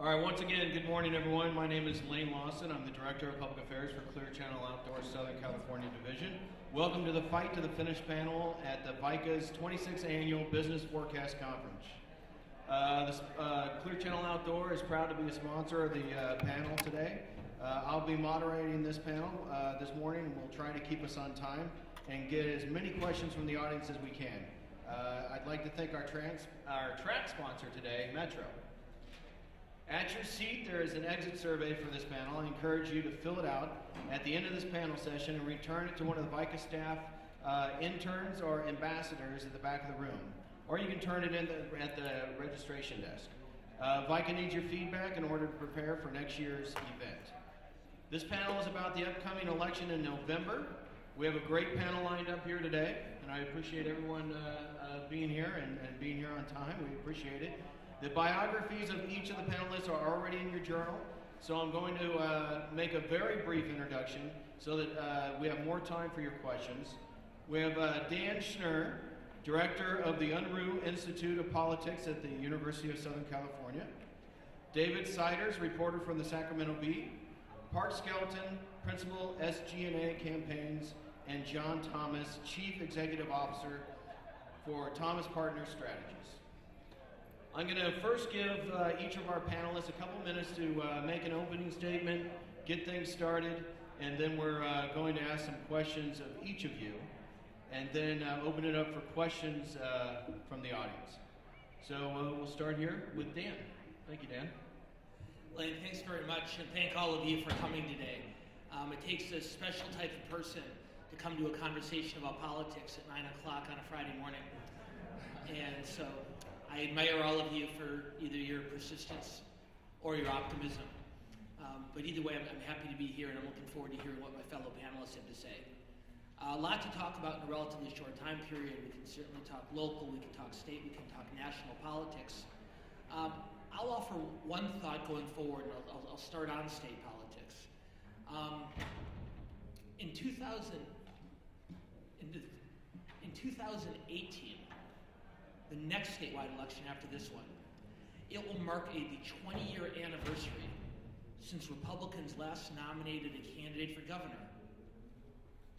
All right, once again, good morning, everyone. My name is Lane Lawson. I'm the Director of Public Affairs for Clear Channel Outdoor Southern California Division. Welcome to the Fight to the Finish panel at the VICA's 26th Annual Business Forecast Conference. Clear Channel Outdoor is proud to be a sponsor of the panel today. I'll be moderating this panel this morning, and we'll try to keep us on time and get as many questions from the audience as we can. I'd like to thank our track sponsor today, Metro. At your seat, there is an exit survey for this panel. I encourage you to fill it out at the end of this panel session and return it to one of the VICA staff, interns, or ambassadors at the back of the room. Or you can turn it in at the registration desk. VICA needs your feedback in order to prepare for next year's event. This panel is about the upcoming election in November. We have a great panel lined up here today, and I appreciate everyone being here and being here on time. We appreciate it. The biographies of each of the panelists are already in your journal, so I'm going to make a very brief introduction so that we have more time for your questions. We have Dan Schnur, Director of the Unruh Institute of Politics at the University of Southern California. David Siders, reporter from the Sacramento Bee. Park Skelton, Principal SG&A Campaigns, and John Thomas, Chief Executive Officer for Thomas Partners Strategies. I'm going to first give each of our panelists a couple minutes to make an opening statement, get things started, and then we're going to ask some questions of each of you, and then open it up for questions from the audience. So we'll start here with Dan. Thank you, Dan. Lane, thanks very much, and thank all of you for coming today. It takes a special type of person to come to a conversation about politics at 9 o'clock on a Friday morning. And so I admire all of you for either your persistence or your optimism. But either way, I'm happy to be here, and I'm looking forward to hearing what my fellow panelists have to say. A lot to talk about in a relatively short time period. We can certainly talk local, we can talk state, we can talk national politics. I'll offer one thought going forward, and I'll start on state politics. In 2018, the next statewide election after this one, it will mark the 20-year anniversary since Republicans last nominated a candidate for governor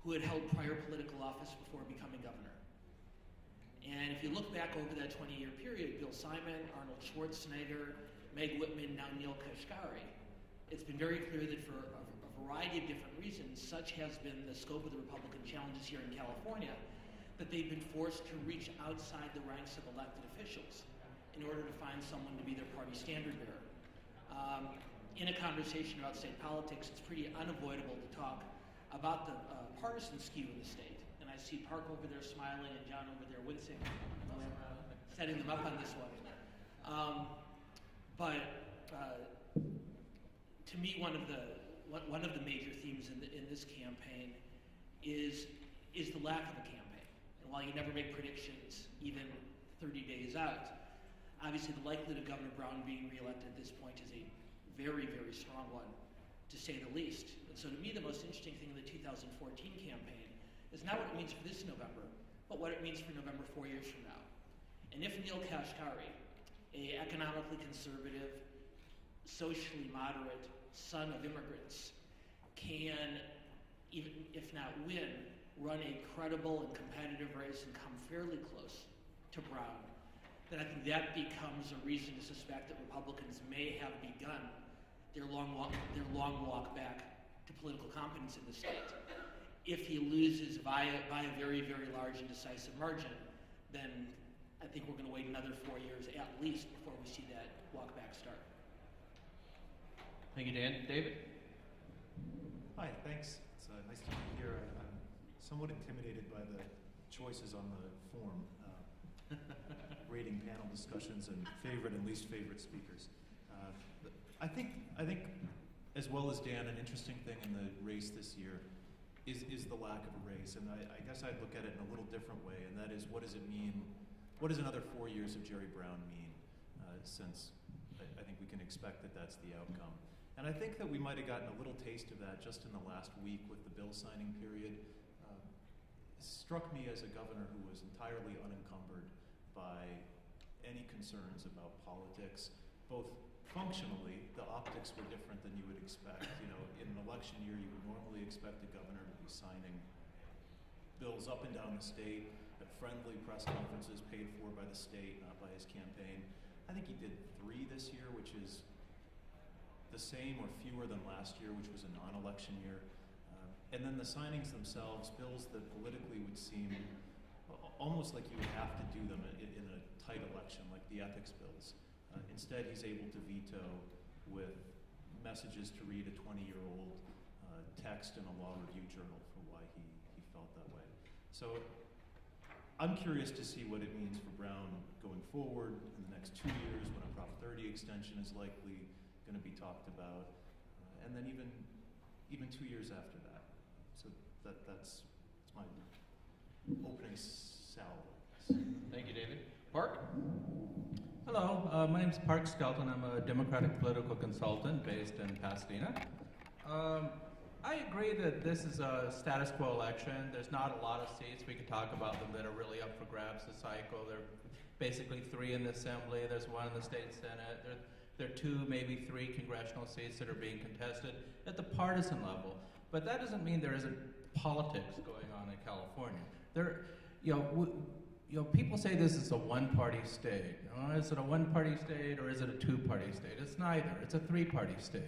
who had held prior political office before becoming governor. And if you look back over that 20-year period, Bill Simon, Arnold Schwarzenegger, Meg Whitman, now Neel Kashkari, it's been very clear that for a variety of different reasons, such has been the scope of the Republican challenges here in California, that they've been forced to reach outside the ranks of elected officials in order to find someone to be their party standard bearer. In a conversation about state politics, it's pretty unavoidable to talk about the partisan skew in the state. And I see Park over there smiling and John over there wincing. Setting them up on this one. To me, one of the major themes in this campaign is the lack of a campaign. And while you never make predictions, even 30 days out, obviously the likelihood of Governor Brown being reelected at this point is a very, very strong one, to say the least. And so to me, the most interesting thing in the 2014 campaign is not what it means for this November, but what it means for November 4 years from now. And if Neel Kashkari, an economically conservative, socially moderate son of immigrants, can, even if not win, run a credible and competitive race and come fairly close to Brown, then I think that becomes a reason to suspect that Republicans may have begun their long walk back to political competence in the state. If he loses by a very, very large and decisive margin, then I think we're going to wait another 4 years at least before we see that walk back start. Thank you, Dan. David? Hi, thanks. It's nice to be here. I'm somewhat intimidated by the choices on the form, rating panel discussions and favorite and least favorite speakers. I think, as well as Dan, an interesting thing in the race this year is the lack of a race. And I guess I'd look at it in a little different way, and that is, what does it mean? What does another 4 years of Jerry Brown mean? Since I think we can expect that that's the outcome. And I think that we might have gotten a little taste of that just in the last week with the bill signing period. It struck me as a governor who was entirely unencumbered by any concerns about politics, both functionally, the optics were different than you would expect. You know, in an election year, you would normally expect the governor to be signing bills up and down the state at friendly press conferences paid for by the state, not by his campaign. I think he did 3 this year, which is the same or fewer than last year, which was a non-election year. And then the signings themselves, bills that politically would seem almost like you would have to do them in a tight election, like the ethics bills. Instead, he's able to veto with messages to read a 20-year-old text in a law review journal for why he felt that way. So I'm curious to see what it means for Brown going forward in the next 2 years when a Prop 30 extension is likely going to be talked about, and then even 2 years after that. So that's my opening salvo. Thank you, David. Park? Hello, my name is Park Skelton. I'm a Democratic political consultant based in Pasadena. I agree that this is a status quo election. There's not a lot of seats. We could talk about them that are really up for grabs this cycle. There are basically 3 in the Assembly. There's 1 in the State Senate. There are 2, maybe 3 congressional seats that are being contested at the partisan level. But that doesn't mean there isn't politics going on in California. People say this is a one-party state. Is it a one-party state or is it a two-party state? It's neither. It's a 3-party state.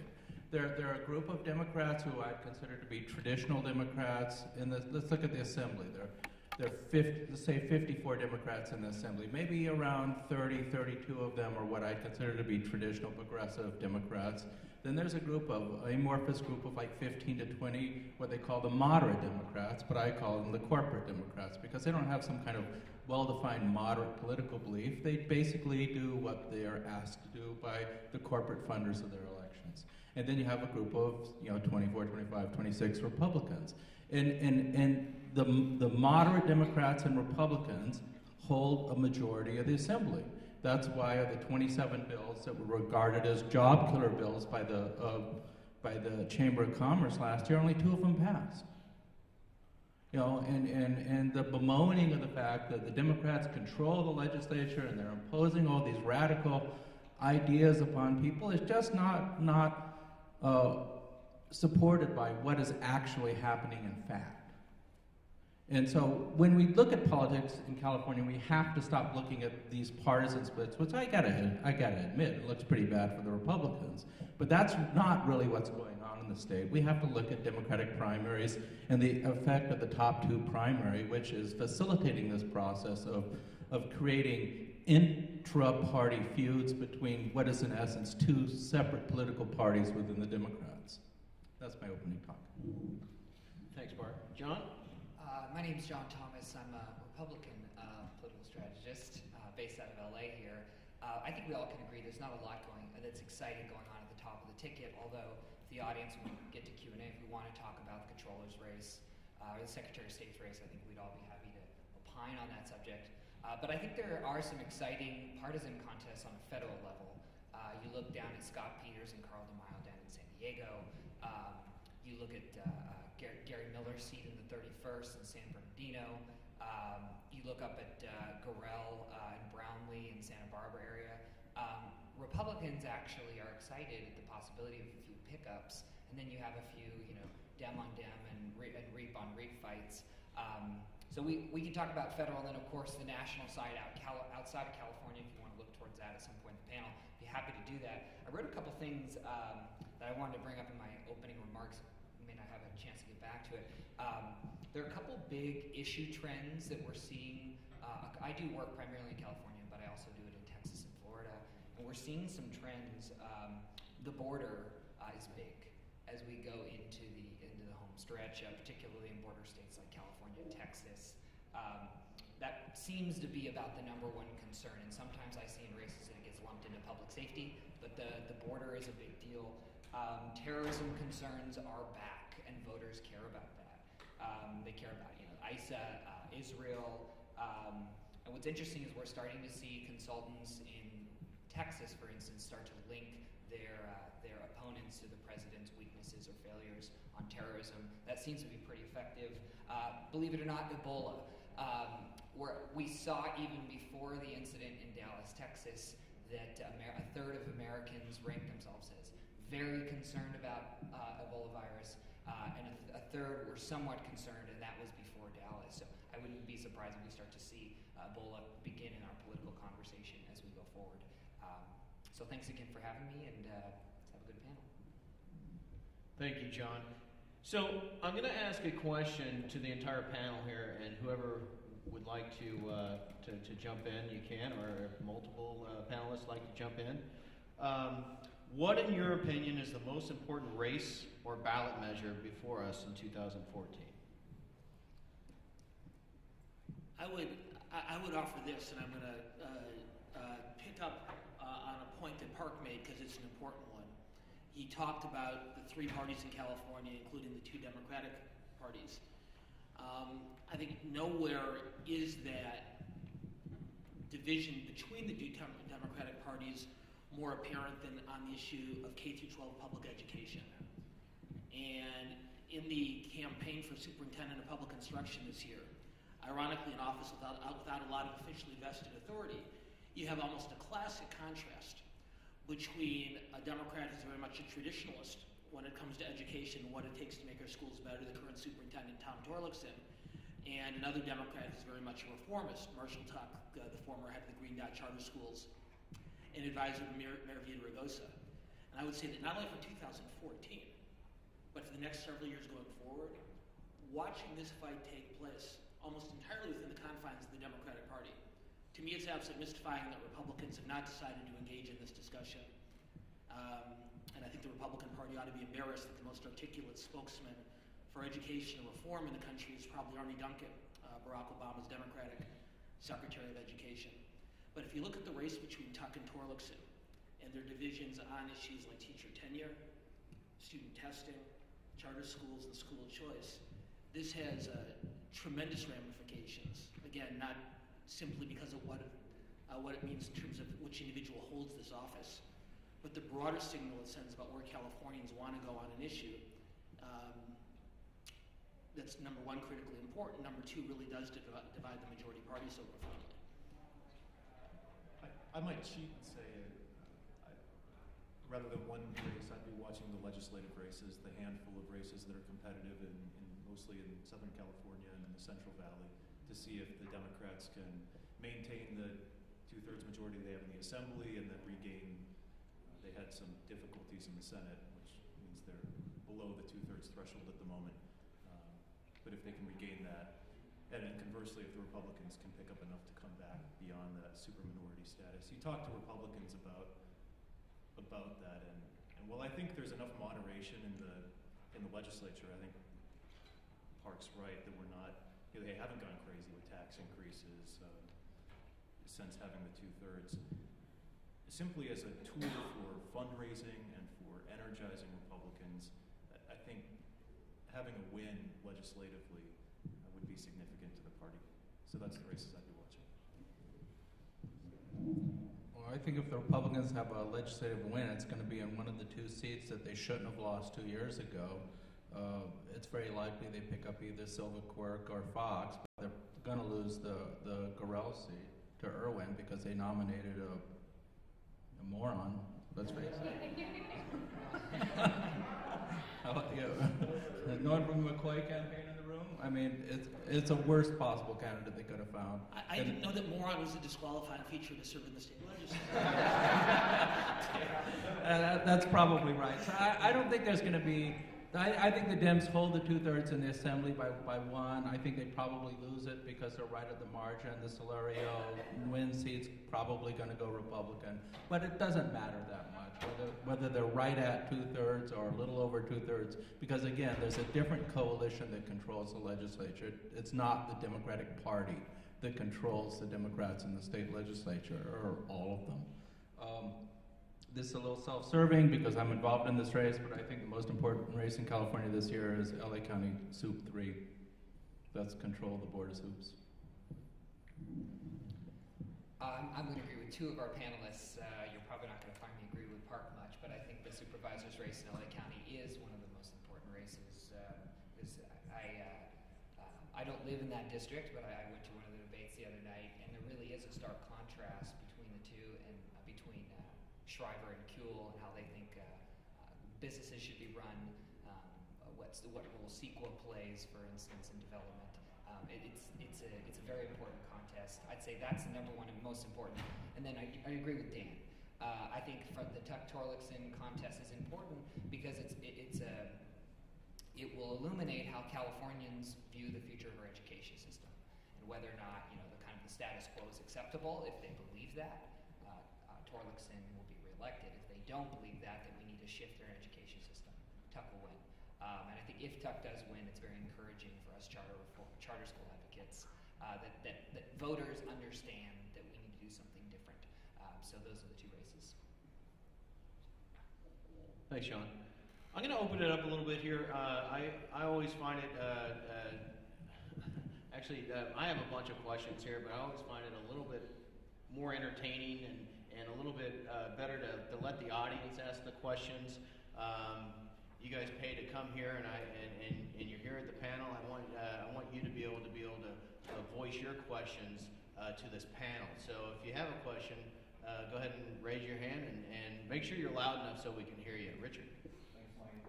There are a group of Democrats who I'd consider to be traditional Democrats. Let's look at the Assembly. There are let's say 54 Democrats in the Assembly. Maybe around 30, 32 of them are what I'd consider to be traditional progressive Democrats. Then there's a amorphous group of like 15 to 20, what they call the moderate Democrats, but I call them the corporate Democrats because they don't have some kind of well-defined moderate political belief. They basically do what they are asked to do by the corporate funders of their elections. And then you have a group of 24, 25, 26 Republicans. And the moderate Democrats and Republicans hold a majority of the Assembly. That's why of the 27 bills that were regarded as job killer bills by the Chamber of Commerce last year, only 2 of them passed. And the bemoaning of the fact that the Democrats control the legislature and they're imposing all these radical ideas upon people is just not supported by what is actually happening in fact. And so when we look at politics in California, we have to stop looking at these partisan splits, which I gotta admit, it looks pretty bad for the Republicans. But that's not really what's going on in the state. We have to look at Democratic primaries and the effect of the top 2 primary, which is facilitating this process of creating intra-party feuds between what is in essence 2 separate political parties within the Democrats. That's my opening talk. Thanks, Bart. John? My name is John Thomas. I'm a Republican political strategist based out of LA here. I think we all can agree there's not a lot that's exciting going on at the top of the ticket, although the audience, when we get to Q&A, if we want to talk about the controller's race or the Secretary of State's race, I think we'd all be happy to opine on that subject. But I think there are some exciting partisan contests on a federal level. You look down at Scott Peters and Carl DeMaio down in San Diego. You look at Gary Miller's seat in the 31st in San Bernardino. You look up at Gorell and Brownlee in Santa Barbara area. Republicans actually are excited at the possibility of a few pickups, and then you have a few, Dem on Dem and Reap on Reap fights. So we can talk about federal, and then of course the national side outside of California. If you want to look towards that at some point in the panel, I'd be happy to do that. I wrote a couple things that I wanted to bring up in my opening remarks. We may not have a chance to get back to it. There are a couple big issue trends that we're seeing. I do work primarily in California, but I also do it in Texas and Florida. And we're seeing some trends. The border is big as we go into the home stretch, particularly in border states like California and Texas. That seems to be about the #1 concern. And sometimes I see in races that it gets lumped into public safety, but the border is a big deal. Terrorism concerns are back, and voters care about that. They care about ISA, Israel, and what's interesting is we're starting to see consultants in Texas, for instance, start to link their opponents to the president's weaknesses or failures on terrorism. That seems to be pretty effective. Believe it or not, Ebola, where we saw even before the incident in Dallas, Texas, that a third of Americans rank themselves as very concerned about Ebola virus, and a third were somewhat concerned, and that was before Dallas. So I wouldn't be surprised if we start to see Ebola begin in our political conversation as we go forward. So thanks again for having me, and let's have a good panel. Thank you, John. So I'm going to ask a question to the entire panel here, and whoever would like to jump in, you can, or if multiple panelists like to jump in. What, in your opinion, is the most important race or ballot measure before us in 2014? I would offer this, and I'm going to pick up on a point that Park made because it's an important one. He talked about the three parties in California, including the two Democratic parties. I think nowhere is that division between the two Democratic parties more apparent than on the issue of K-12 public education. And in the campaign for superintendent of public instruction this year, ironically in office without a lot of officially vested authority, you have almost a classic contrast between a Democrat who's very much a traditionalist when it comes to education and what it takes to make our schools better, the current superintendent, Tom Torlakson, and another Democrat who's very much a reformist, Marshall Tuck, the former head of the Green Dot Charter Schools, and advisor to Mayor Vita Ragosa. And I would say that not only for 2014, but for the next several years going forward, watching this fight take place almost entirely within the confines of the Democratic Party. To me, it's absolutely mystifying that Republicans have not decided to engage in this discussion. And I think the Republican Party ought to be embarrassed that the most articulate spokesman for education and reform in the country is probably Arne Duncan, Barack Obama's Democratic Secretary of Education. But if you look at the race between Tuck and Torlakson and their divisions on issues like teacher tenure, student testing, charter schools, and school choice, this has tremendous ramifications. Again, not simply because of what it means in terms of which individual holds this office, but the broader signal it sends about where Californians want to go on an issue. That's number one, critically important. Number two, really does divide the majority party so profoundly. I might cheat and say, rather than one race, I'd be watching the legislative races, the handful of races that are competitive mostly in Southern California and in the Central Valley, to see if the Democrats can maintain the two-thirds majority they have in the Assembly and then regain. They had some difficulties in the Senate, which means they're below the two-thirds threshold at the moment. But if they can regain that, and then conversely, if the Republicans can pick up enough to come back beyond that superminority status. You talk to Republicans about that, and while I think there's enough moderation in the legislature, I think Park's right that we're not, they haven't gone crazy with tax increases since having the two-thirds. Simply as a tool for fundraising and for energizing Republicans, I think having a win legislatively would be significant to the party. So that's the races I'd be watching. Well, I think if the Republicans have a legislative win, it's going to be in one of the two seats that they shouldn't have lost 2 years ago. It's very likely they pick up either Silva Quirk or Fox, but they're going to lose the Gorell seat to Irwin because they nominated a moron. Let's face it. No one from the McCoy campaign in the room? I mean, it's a worst possible candidate they could have found. I didn't know that moron was a disqualifying feature to serve in the state legislature. That's probably right. So I don't think there's going to be... I think the Dems hold the two-thirds in the Assembly by one. I think they probably lose it because they're right at the margin. The Solorio win seat's probably going to go Republican. But it doesn't matter that much, whether they're right at two-thirds or a little over two-thirds, because, again, there's a different coalition that controls the legislature. It's not the Democratic Party that controls the Democrats in the state legislature, or all of them. This is a little self-serving because I'm involved in this race, but I think the most important race in California this year is LA County Soup 3. That's control of the Board of Soups. I'm going to agree with two of our panelists. You're probably not going to find me agree with Park much, but I think the supervisor's race in LA County is one of the most important races. I don't live in that district, but I went to one of the debates the other night, and there really is a stark contrast between the two and between Shriver and Kuehl and how they think businesses should be run, what role CEQA plays, for instance, in development. It's a very important contest. I'd say that's the number one and most important. And then I agree with Dan. I think for the Tuck Torlakson contest is important because it will illuminate how Californians view the future of our education system and whether or not the status quo is acceptable. If they believe that, Torlakson will be reelected. If they don't believe that, then we need to shift their education system. Tuck will win. And I think if Tuck does win, it's very encouraging for us charter school advocates that voters understand that we need to do something different. So those are the two races. Thanks, Sean. I'm going to open it up a little bit here. I always find it, I have a bunch of questions here, but I always find it a little bit more entertaining and a little bit better to let the audience ask the questions. You guys pay to come here, and you're here at the panel. I want you to be able to voice your questions to this panel. So if you have a question, go ahead and raise your hand and make sure you're loud enough so we can hear you. Richard. Thanks, Mike.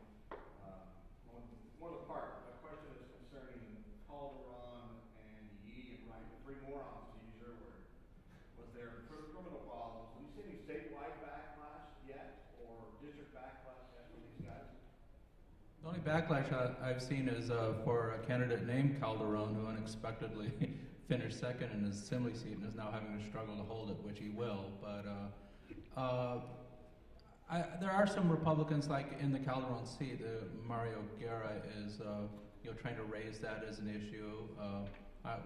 One of the part, my question is concerning Calderon and Yee and Wright, the three morons, to use your word. Was there criminal problems? Have you seen any statewide backlash yet, or district backlash yet from these guys? The only backlash I've seen is for a candidate named Calderon, who unexpectedly finished second in his assembly seat and is now having to struggle to hold it, which he will. But there are some Republicans, like in the Calderon seat, Mario Guerra is trying to raise that as an issue.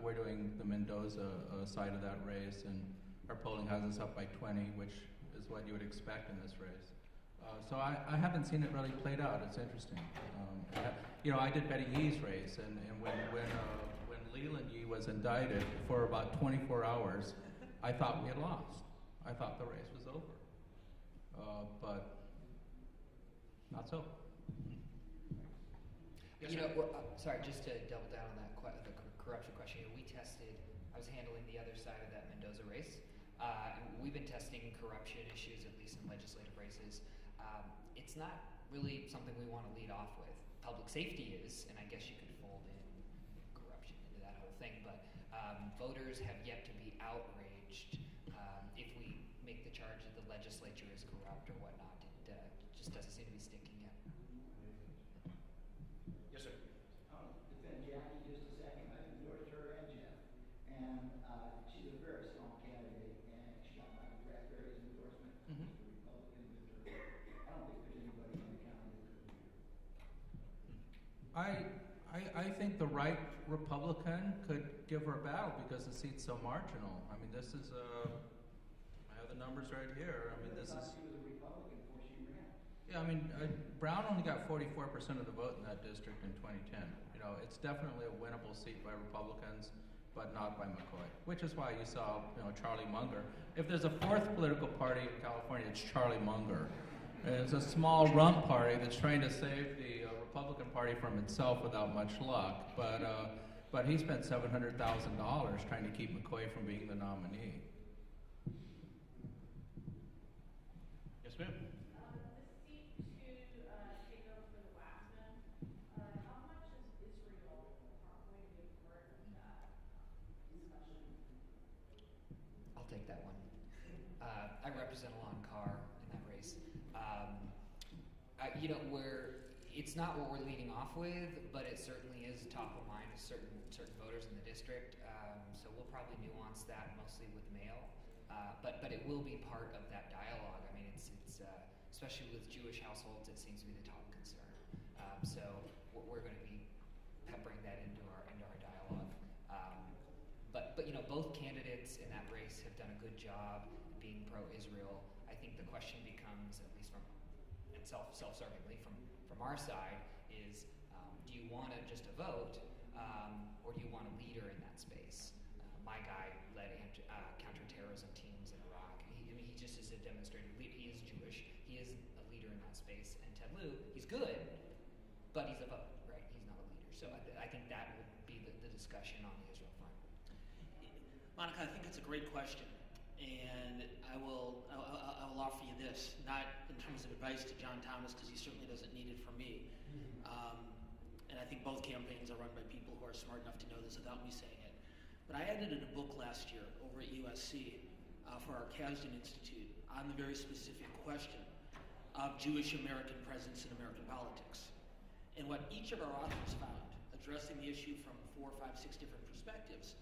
We're doing the Mendoza side of that race, and our polling has us up by 20, which is what you would expect in this race. So I haven't seen it really played out. It's interesting. I did Betty Yee's race, and when Leland Yee was indicted, for about 24 hours, I thought we had lost. I thought the race was over. But not so. Yes, sorry, just to double down on that the corruption question. We tested. I was handling the other side of that Mendoza race, and we've been testing corruption issues, at least in legislative races. It's not really something we want to lead off with. Public safety is, and I guess you could fold in corruption into that whole thing. But voters have yet to be outraged if we make the charge that the legislature is corrupt or whatnot. It just doesn't seem to be sticking yet. Yes, sir. Defend Jackie just a second. I endorsed her and Jeff, and she's a very strong candidate, and she got my Raspberry's endorsement. Mhm. The Republican victor. I don't think there's anybody in the county that could beat her. I think the right Republican could give her a battle because the seat's so marginal. I mean, this is I have the numbers right here. I mean, this I is. thought she was a Republican before she ran. Yeah, I mean, Brown only got 44% of the vote in that district in 2010. It's definitely a winnable seat by Republicans, but not by McCoy, which is why you saw, Charlie Munger. If there's a fourth political party in California, it's Charlie Munger. And it's a small rump party that's trying to save the Republican Party from itself without much luck. But he spent $700,000 trying to keep McCoy from being the nominee. Yes, ma'am. The seat to take over for the Waxman, how much is Israel going to be part of that discussion? I'll take that one. I represent Alon Carr in that race. It's not what we're leading off with, but it certainly is top of mind of certain voters in the district. So we'll probably nuance that mostly with mail, but it will be part of that dialogue. I mean, it's especially with Jewish households, it seems to be the top concern. So we're going to be peppering that into our dialogue. But both candidates in that race have done a good job being pro-Israel. I think the question becomes, at least from self-servingly from our side, is do you want just a vote, or do you want a leader in that space? My guy led counterterrorism teams in Iraq. He just is a demonstrated leader. He is Jewish. He is a leader in that space. And Ted Lieu, he's good, but he's a vote, right? He's not a leader. So I think that will be the discussion on the Israel front. Monica, I think it's a great question. And I will offer you this, not in terms of advice to John Thomas, because he certainly doesn't need it from me. And I think both campaigns are run by people who are smart enough to know this without me saying it. But I edited a book last year over at USC for our Kasdan Institute on the very specific question of Jewish American presence in American politics. And what each of our authors found, addressing the issue from 4, 5, 6 different perspectives,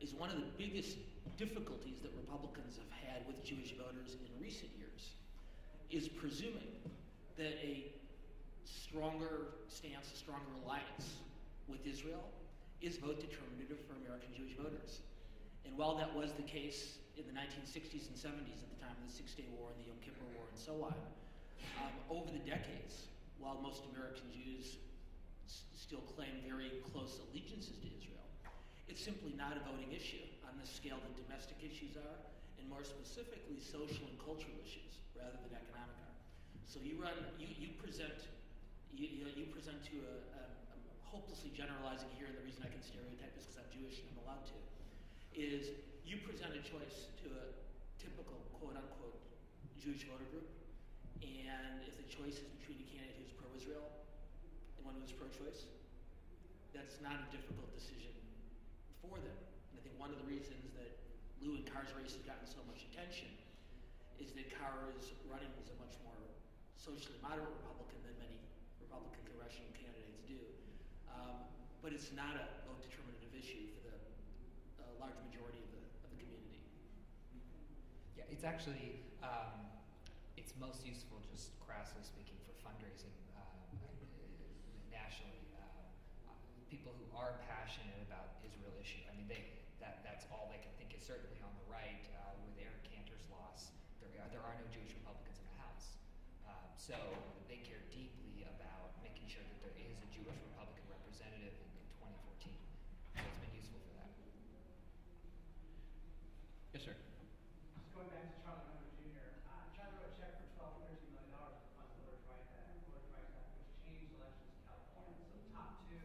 is one of the biggest difficulties that Republicans have had with Jewish voters in recent years is presuming that a stronger stance, a stronger alliance with Israel is vote determinative for American Jewish voters. And while that was the case in the 1960s and 70s at the time of the Six-Day War and the Yom Kippur War and so on, over the decades, while most American Jews still claim very close allegiances to Israel, it's simply not a voting issue on the scale that domestic issues are, and more specifically social and cultural issues rather than economic are. So you present to I'm hopelessly generalizing here, and the reason I can stereotype is because I'm Jewish and I'm allowed to, is you present a choice to a typical quote-unquote Jewish voter group, and if the choice is between a candidate who's pro-Israel and one who's pro-choice, that's not a difficult decision for them. And I think one of the reasons that Lou and Carr's race has gotten so much attention is that Carr is running as a much more socially moderate Republican than many Republican congressional candidates do. But it's not a vote determinative issue for the large majority of the community. Yeah, it's actually, it's most useful, just crassly speaking, for fundraising nationally. People who are passionate about Israel issue, I mean, that's all they can think is certainly on the right. With Eric Cantor's loss, there are no Jewish Republicans in the House. So they care deeply about making sure that there is a Jewish Republican representative in 2014. So it's been useful for that. Yes, sir. Just going back to Charlie Munger Jr., Charlie wrote a check for $12 to $13 million to fund the Voters' Rights Act, which changed elections in California. So the top two,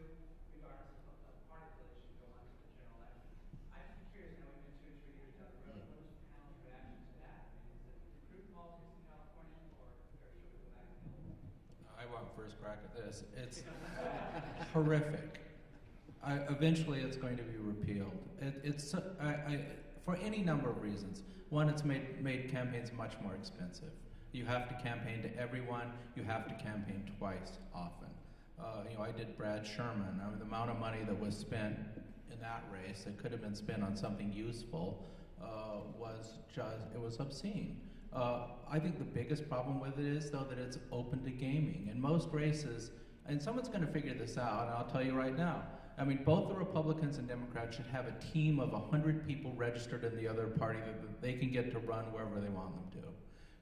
regardless of party affiliation, go on to the general election. I'm just curious, we've been 2 or 3 years down the road. What is the panel's reaction to that? I mean, is it improve politics in California, or should we go back to the old? I want first crack at this. It's horrific. Eventually, it's going to be repealed. For any number of reasons. One, it's made campaigns much more expensive. You have to campaign to everyone. You have to campaign twice often. I did Brad Sherman. The amount of money that was spent in that race that could have been spent on something useful was obscene. I think the biggest problem with it is, though, that it's open to gaming. In most races, and someone's going to figure this out, and I'll tell you right now, both the Republicans and Democrats should have a team of 100 people registered in the other party that they can get to run wherever they want them to.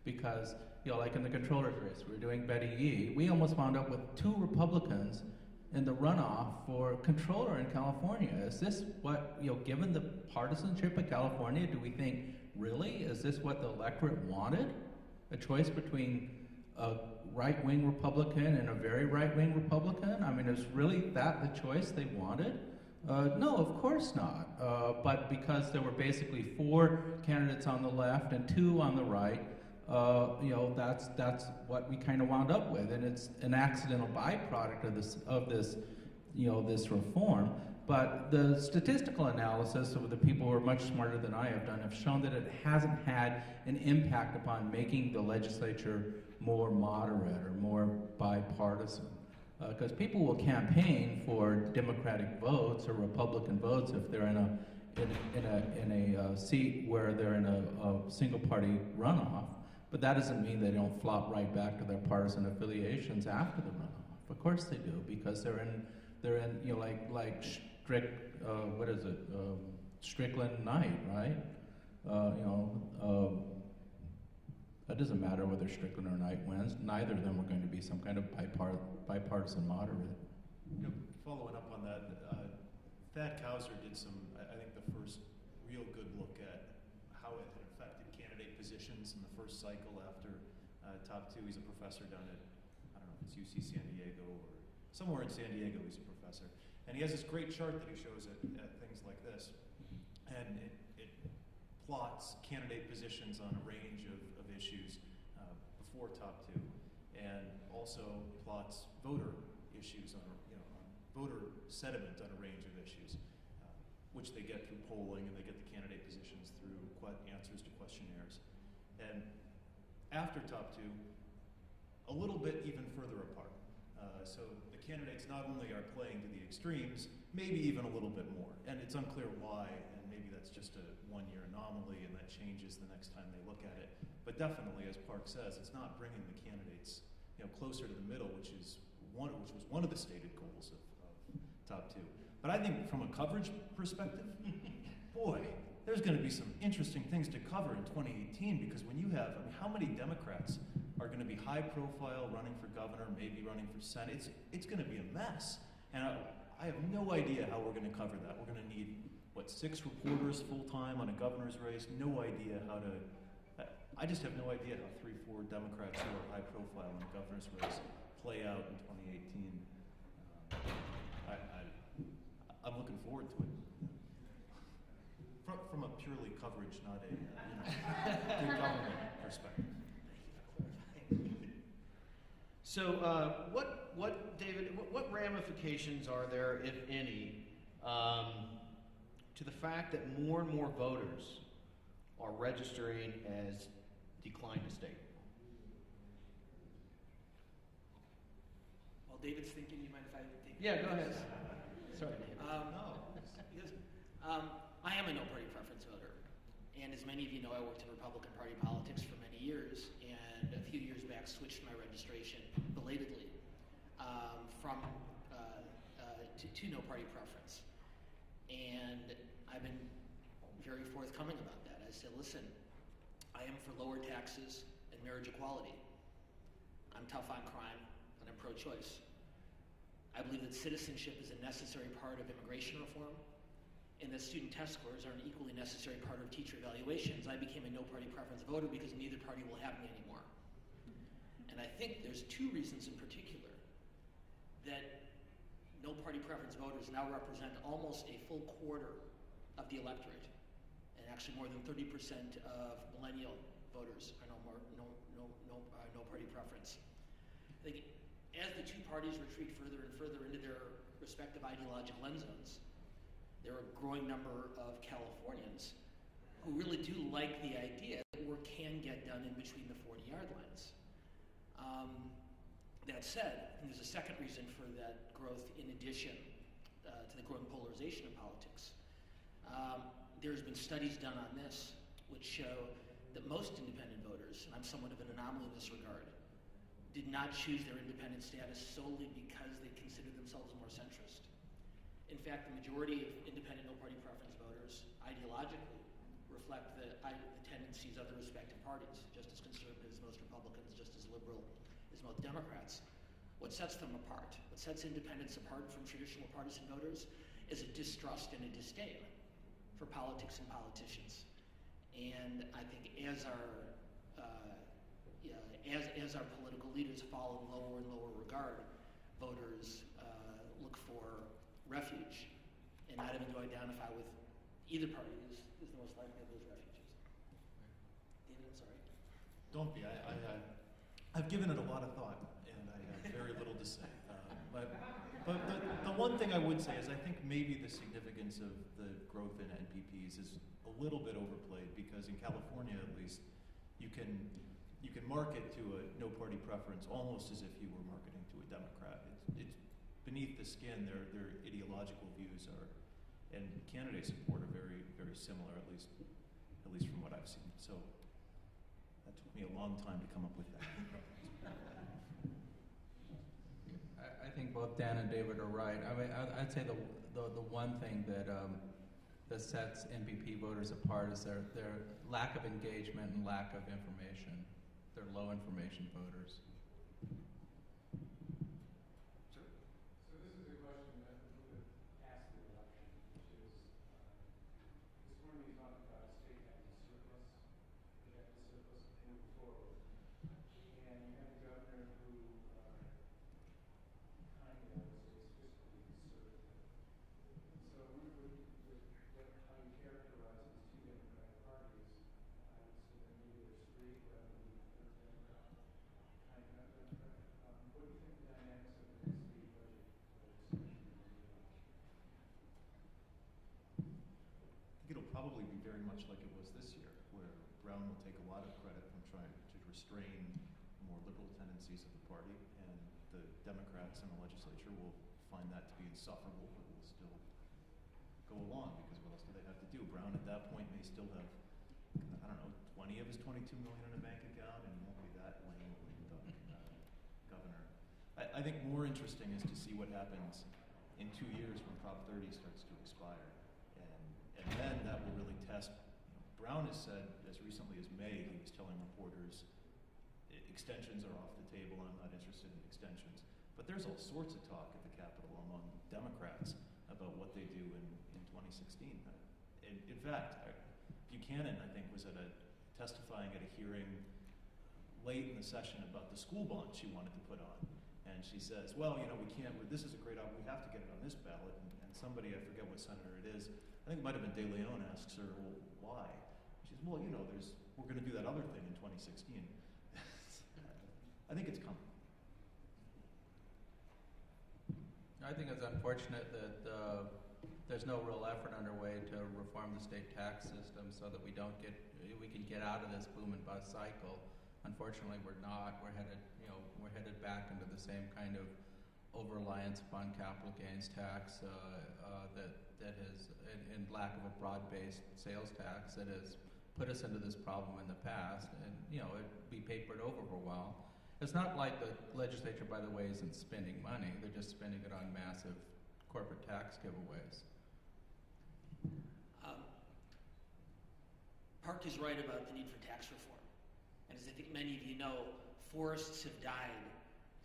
Because, like in the controller's race, we were doing Betty Yee, we almost wound up with 2 Republicans in the runoff for controller in California. Is this what, given the partisanship of California, do we think, really, is this what the electorate wanted? A choice between a right-wing Republican and a very right-wing Republican? Is really that the choice they wanted? No, of course not. But because there were basically 4 candidates on the left and 2 on the right, that's what we kind of wound up with, and it's an accidental byproduct of this reform. But the statistical analysis of the people who are much smarter than I have done have shown that it hasn't had an impact upon making the legislature more moderate or more bipartisan. Because people will campaign for Democratic votes or Republican votes if they're in a seat where they're in a single party runoff. But that doesn't mean they don't flop right back to their partisan affiliations after the runoff. Of course they do, because they're in like Strickland Knight, right? That doesn't matter whether Strickland or Knight wins. Neither of them are going to be some kind of bipartisan moderate. Following up on that, Thad Kauser did I think the first real good look at how it had affected candidate positions in the first cycle after top 2. He's a professor down at, I don't know if it's UC San Diego or somewhere in San Diego. He's a professor. And he has this great chart that he shows at things like this. And it plots candidate positions on a range of issues before top two, and also plots voter issues on voter sentiment on a range of issues, which they get through polling, and they get the candidate positions through answers to questionnaires. And after top two, a little bit even further apart. So the candidates not only are playing to the extremes, maybe even a little bit more. And it's unclear why, and maybe that's just a one-year anomaly and that changes the next time they look at it. But definitely, as Park says, it's not bringing the candidates closer to the middle, which was one of the stated goals of top two. But I think from a coverage perspective, boy, there's going to be some interesting things to cover in 2018, because when you have, how many Democrats are going to be high profile, running for governor, maybe running for Senate? It's going to be a mess. And I have no idea how we're going to cover that. We're going to need, 6 reporters full-time on a governor's race? No idea how to, I just have no idea how 3-4 Democrats who are high profile in a governor's race play out in 2018. I'm looking forward to it. From a purely coverage, not a good government perspective. So, David, what ramifications are there, if any, to the fact that more and more voters are registering as declined to state? While David's thinking, you mind if I take? Yeah, go ahead. Sorry, David. I am a no-party preference voter, and as many of you know, I worked in Republican Party politics for many years, and a few years back switched my registration belatedly to no-party preference. And I've been very forthcoming about that. I said, listen, I am for lower taxes and marriage equality. I'm tough on crime, and I'm pro-choice. I believe that citizenship is a necessary part of immigration reform, and that student test scores are an equally necessary part of teacher evaluations. I became a no-party preference voter because neither party will have me anymore. And I think there's 2 reasons in particular that no-party preference voters now represent almost a full quarter of the electorate, and actually more than 30% of millennial voters are no-party preference. I think as the 2 parties retreat further and further into their respective ideological end zones, there are a growing number of Californians who really do like the idea that work can get done in between the 40-yard lines. That said, and there's a second reason for that growth in addition to the growing polarization of politics. There's been studies done on this which show that most independent voters, and I'm somewhat of an anomaly in this regard, did not choose their independent status solely because they considered themselves more centrist. In fact, the majority of independent no-party preference voters ideologically reflect the tendencies of the respective parties, just as conservative as most Republicans, just as liberal as most Democrats. What sets them apart, what sets independents apart from traditional partisan voters, is a distrust and a disdain for politics and politicians. And I think as our political leaders fall in lower and lower regard, voters look for refuge and not even to identify with either party is the most likely of those refuges. David, I'm sorry. Don't be. I've given it a lot of thought, and I have very little to say. But the one thing I would say is I think maybe the significance of the growth in NPPs is a little bit overplayed, because in California, at least, you can market to a no-party preference almost as if you were marketing to a Democrat. It's beneath the skin. Their ideological views and candidate support are very, very similar, at least from what I've seen. So that took me a long time to come up with that. I think both Dan and David are right. I mean, I'd say the one thing that sets NPP voters apart is their lack of engagement and lack of information. They're low information voters. So this is a question that would ask the election, which is, this morning we talked about a state having a surplus, projected surplus moving forward. And you have a governor who kind of is fiscally conservative. So with how you characterize these 2 Democratic parties, probably be very much like it was this year, where Brown will take a lot of credit from trying to restrain more liberal tendencies of the party, and the Democrats in the legislature will find that to be insufferable, but will still go along, because what else do they have to do? Brown at that point may still have, I don't know, 20 of his 22 million in a bank account, and won't be that lame governor. I think more interesting is to see what happens in 2 years when Prop 30 starts to expire, and then that will really test. Brown has said as recently as May, he was telling reporters, extensions are off the table, I'm not interested in extensions. But there's all sorts of talk at the Capitol among Democrats about what they do in 2016. In fact, Buchanan, I think, was testifying at a hearing late in the session about the school bond she wanted to put on. And she says, well, we can't, this is a great option, we have to get it on this ballot. And somebody, I forget what senator it is, I think it might have been De Leon, asks her, well, why? She says, well, we're going to do that other thing in 2016. I think it's coming. I think it's unfortunate that there's no real effort underway to reform the state tax system so that we can get out of this boom and bust cycle. Unfortunately, we're not. We're headed back into the same kind of over-reliance upon capital gains tax that has, and lack of a broad-based sales tax that has put us into this problem in the past, and it'd be papered over for a while. It's not like the legislature, by the way, isn't spending money. They're just spending it on massive corporate tax giveaways. Park is right about the need for tax reform. And as I think many of you know, forests have died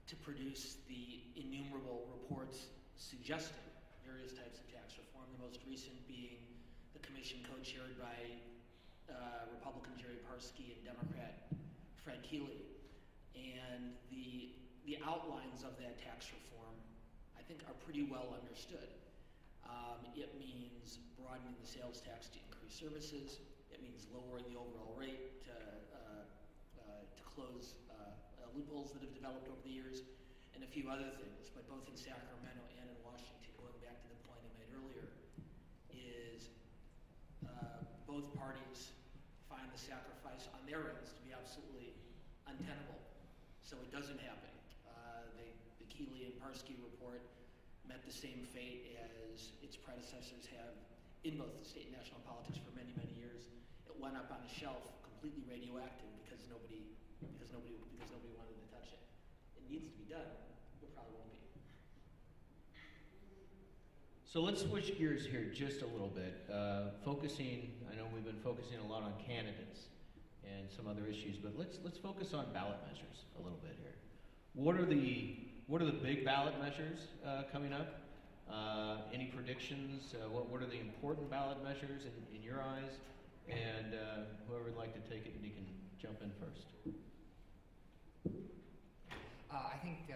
to produce the innumerable reports suggesting various types of tax reform, the most recent being the commission co-chaired by Republican Jerry Parsky and Democrat Fred Keeley. And the outlines of that tax reform, I think, are pretty well understood. It means broadening the sales tax to increase services. It means lowering the overall rate to close loopholes that have developed over the years, and a few other things. But both in Sacramento and in Washington, going back to the point I made earlier, is both parties find the sacrifice on their ends to be absolutely untenable. So it doesn't happen. The Keeley and Parsky report met the same fate as its predecessors have in both the state and national politics for many, many years. It went up on a shelf, completely radioactive, because nobody wanted to touch it. It needs to be done, but probably won't be. So let's switch gears here just a little bit. I know we've been focusing a lot on candidates and some other issues, but let's focus on ballot measures a little bit here. What are the big ballot measures coming up? Any predictions? What are the important ballot measures in your eyes? And whoever would like to take it, you can jump in first. I think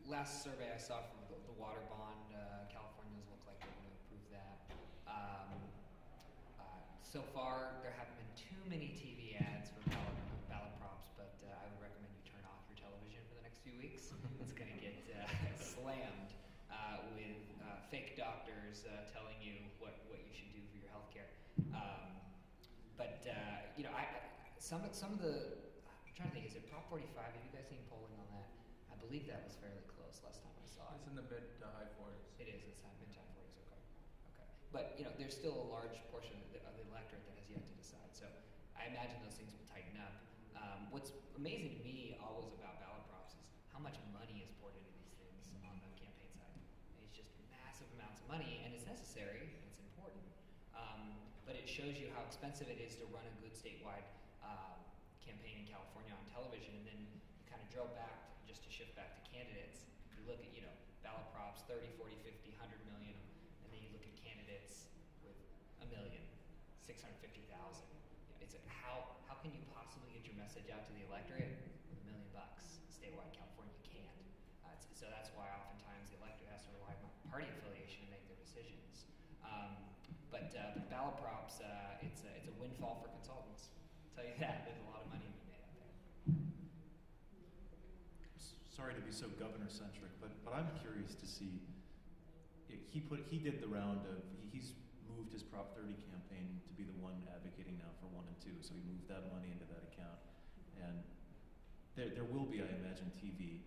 last survey I saw from the water bond, Californians look like they're going to approve that. So far, there haven't been too many TV ads for ballot props, but I would recommend you turn off your television for the next few weeks. It's going to get slammed with fake doctors telling you what you should do for your health care. Some of the, I'm trying to think, is it Prop 45? Have you guys seen polling on that? I believe that was fairly close last time I saw it. It's in the mid to high 40s. It is. It's mid to high 40s. Okay. But there's still a large portion of the electorate that has yet to decide. So I imagine those things will tighten up. What's amazing to me always about ballot props is how much money is poured into these things on the campaign side. It's just massive amounts of money, and it's necessary. It's important. But it shows you how expensive it is to run a good statewide campaign in California on television, and then you kind of drill back, just to shift back to candidates. You look at, ballot props, 30, 40, 50, 100 million, and then you look at candidates with $1 million, 650,000. It's like, how can you possibly get your message out to the electorate with $1 million? Statewide California can't. So that's why oftentimes the electorate has to rely on party affiliation to make their decisions. But ballot props, it's a windfall for consultants. I'll tell you that. There's a lot of money to be made out there. Sorry to be so governor-centric, but I'm curious to see. He did the round of. He's moved his Prop 30 campaign to be the one advocating now for 1 and 2. So he moved that money into that account. And there will be, I imagine, TV.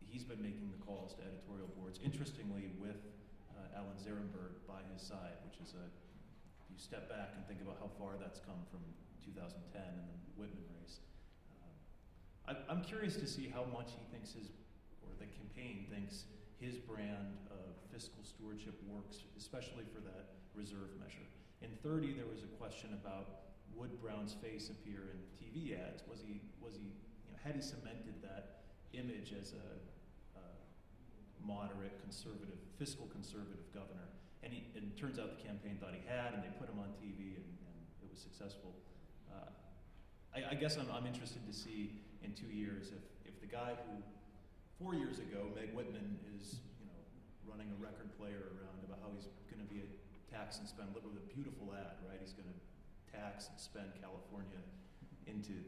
He's been making the calls to editorial boards, interestingly, with Alan Zarenberg by his side, which is if you step back and think about how far that's come from 2010 and the Whitman race. I'm curious to see how much he thinks or the campaign thinks his brand of fiscal stewardship works, especially for that reserve measure. In 30, there was a question about would Brown's face appear in TV ads? Had he cemented that image as a moderate, conservative, fiscal conservative governor? And it turns out the campaign thought he had, and they put him on TV, and it was successful. I guess I'm interested to see in 2 years if the guy who 4 years ago, Meg Whitman, is running a record player around about how he's going to be a tax and spend, look at the beautiful ad, right? He's going to tax and spend California into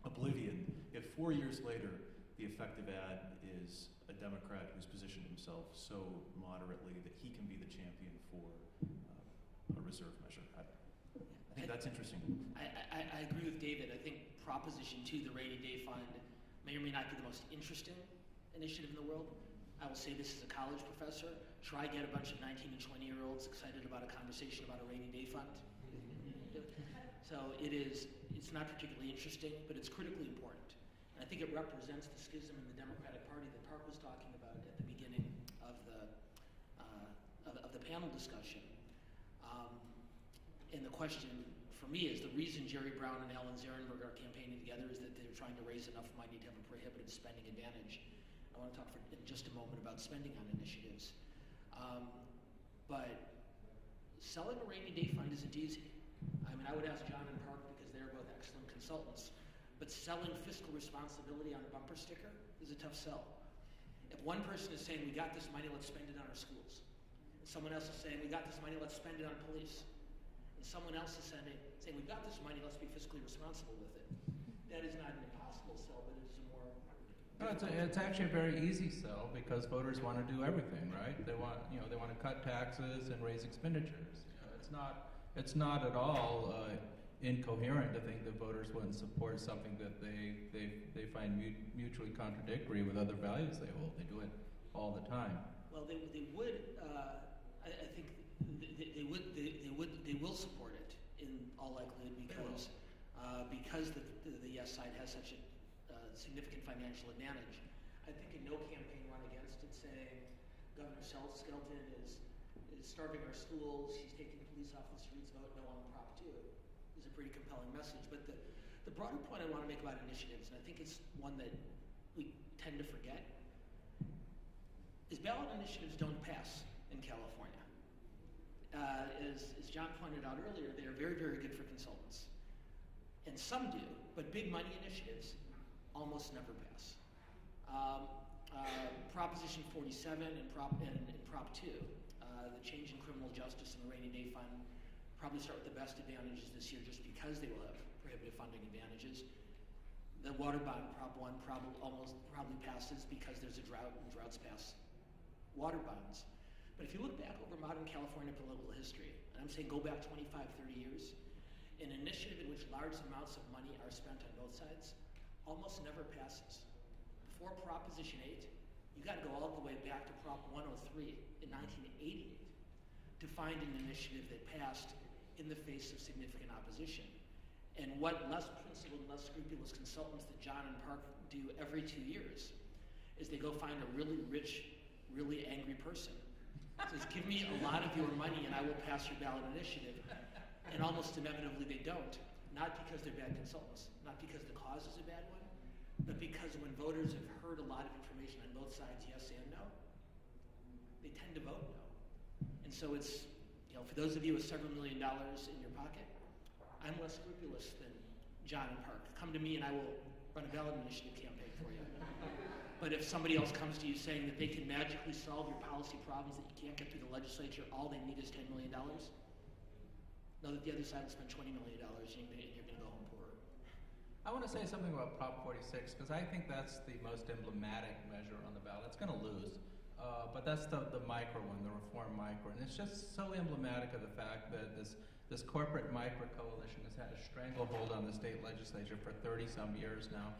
oblivion. If 4 years later the effective ad is a Democrat who's positioned himself so moderately that he can be the champion for a reserve measure, I think that's interesting. I agree with David. I think Proposition 2, the Rainy Day Fund, may or may not be the most interesting initiative in the world. I will say this as a college professor. Try get a bunch of 19 and 20-year-olds excited about a conversation about a rainy day fund. So it's not particularly interesting, but it's critically important. And I think it represents the schism in the Democratic Party that Park was talking about at the beginning of the panel discussion. And the question for me is the reason Jerry Brown and Alan Zarenberg are campaigning together is that they're trying to raise enough money to have a prohibitive spending advantage. I want to talk in just a moment about spending on initiatives. But selling a rainy day fund isn't easy. I mean, I would ask John and Park because they're both excellent consultants. But selling fiscal responsibility on a bumper sticker is a tough sell. If one person is saying, we got this money, let's spend it on our schools. And someone else is saying, we got this money, let's spend it on police. And someone else is saying, we got this money, let's be fiscally responsible with it. That is not an impossible sell, but it is a more... No, it's actually a very easy sell because voters want to do everything, right? They want to cut taxes and raise expenditures. It's not at all incoherent to think that voters wouldn't support something that they find mutually contradictory with other values they hold. They do it all the time. Well, they would. I think they will support it in all likelihood because the yes side has such a significant financial advantage. I think a no campaign run against it, saying Governor Skelton is starving our schools, he's taking police off the streets, vote no on Prop 2, is a pretty compelling message. But the broader point I want to make about initiatives, and I think it's one that we tend to forget, is ballot initiatives don't pass in California. As John pointed out earlier, they are very, very good for consultants. And some do, but big money initiatives almost never pass. Proposition 47 and Prop 2, the change in criminal justice and the rainy day fund, probably start with the best advantages this year just because they will have prohibitive funding advantages. The water bond, Prop 1, probably passes because there's a drought and droughts pass water bonds. But if you look back over modern California political history, and I'm saying go back 25, 30 years, an initiative in which large amounts of money are spent on both sides almost never passes. Before Proposition 8, you got to go all the way back to Prop 103 in 1988 to find an initiative that passed in the face of significant opposition. And what less principled, less scrupulous consultants that John and Park do every 2 years is they go find a really rich, really angry person. Says, give me a lot of your money and I will pass your ballot initiative. And almost inevitably they don't. Not because they're bad consultants, not because the cause is a bad one, but because when voters have heard a lot of information on both sides, yes and no, they tend to vote no. And so it's, for those of you with several $1 million in your pocket, I'm less scrupulous than John and Park. Come to me and I will run a ballot initiative campaign for you. But if somebody else comes to you saying that they can magically solve your policy problems that you can't get through the legislature, all they need is $10 million, know that the other side will spend $20 million and you're going to go home poorer. I want to say something about Prop 46 because I think that's the most emblematic measure on the ballot. It's going to lose. But that's the micro one, the reform micro. And it's just so emblematic of the fact that this corporate micro coalition has had a stranglehold on the state legislature for 30-some years now.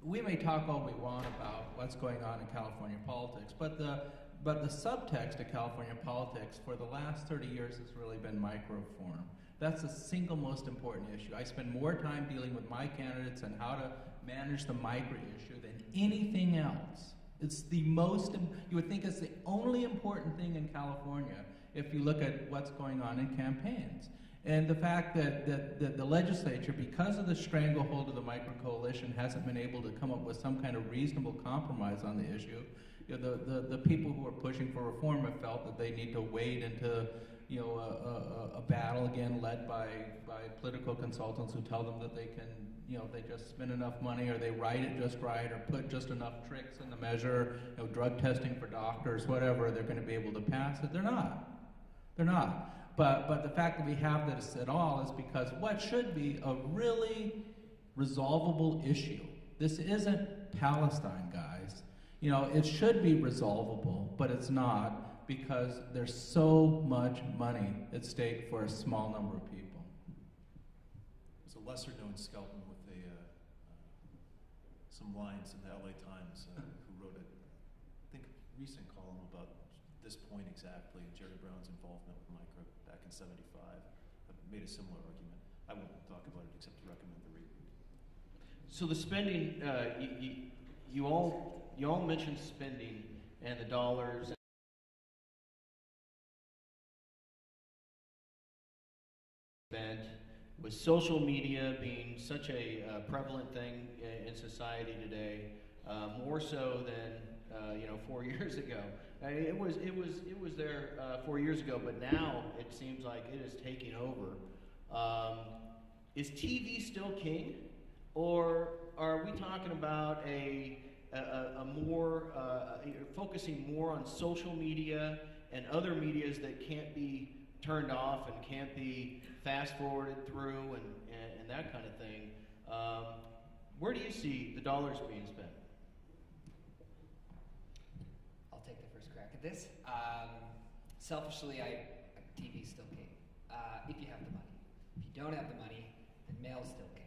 We may talk all we want about what's going on in California politics, but the subtext of California politics for the last 30 years has really been microreform. That's the single most important issue. I spend more time dealing with my candidates and how to manage the micro issue than anything else. It's the most, you would think it's the only important thing in California if you look at what's going on in campaigns. And the fact that the legislature, because of the stranglehold of the micro coalition, hasn't been able to come up with some kind of reasonable compromise on the issue. You know, the people who are pushing for reform have felt that they need to wade into, you know, a battle again led by political consultants who tell them that they can, you know, they just spend enough money or they write it just right or put just enough tricks in the measure, you know, drug testing for doctors, whatever, they're going to be able to pass it. They're not. They're not. But the fact that we have this at all is because what should be a really resolvable issue. This isn't Palestine, guys. You know, it should be resolvable, but it's not because there's so much money at stake for a small number of people. There's a lesser-known skeleton with some lines in the LA Times who wrote a, I think, recent column about this point exactly, Jerry Brown's involvement with micro back in '75. I've made a similar argument. I won't talk about it except to recommend the read. So the spending, you all mentioned spending and the dollars. Spent with social media being such a prevalent thing in society today, more so than 4 years ago. It was there 4 years ago, but now it seems like it is taking over. Is TV still king, or are we talking about a more focusing more on social media and other medias that can't be turned off and can't be fast forwarded through and that kind of thing? Where do you see the dollars being spent? I'll take the first crack at this. Selfishly, TV's still king. If you have the money. If you don't have the money, then mail's still king.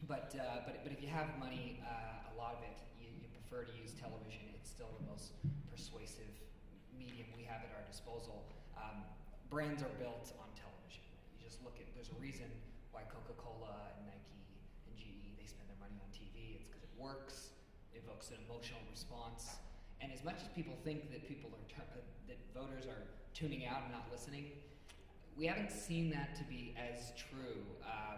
But if you have money, a lot of it you prefer to use television. It's still the most persuasive medium we have at our disposal. Brands are built on television. You just look at, there's a reason why Coca-Cola and Nike and GE, they spend their money on TV. It's because it works, evokes an emotional response. And as much as people think that that voters are tuning out and not listening, we haven't seen that to be as true.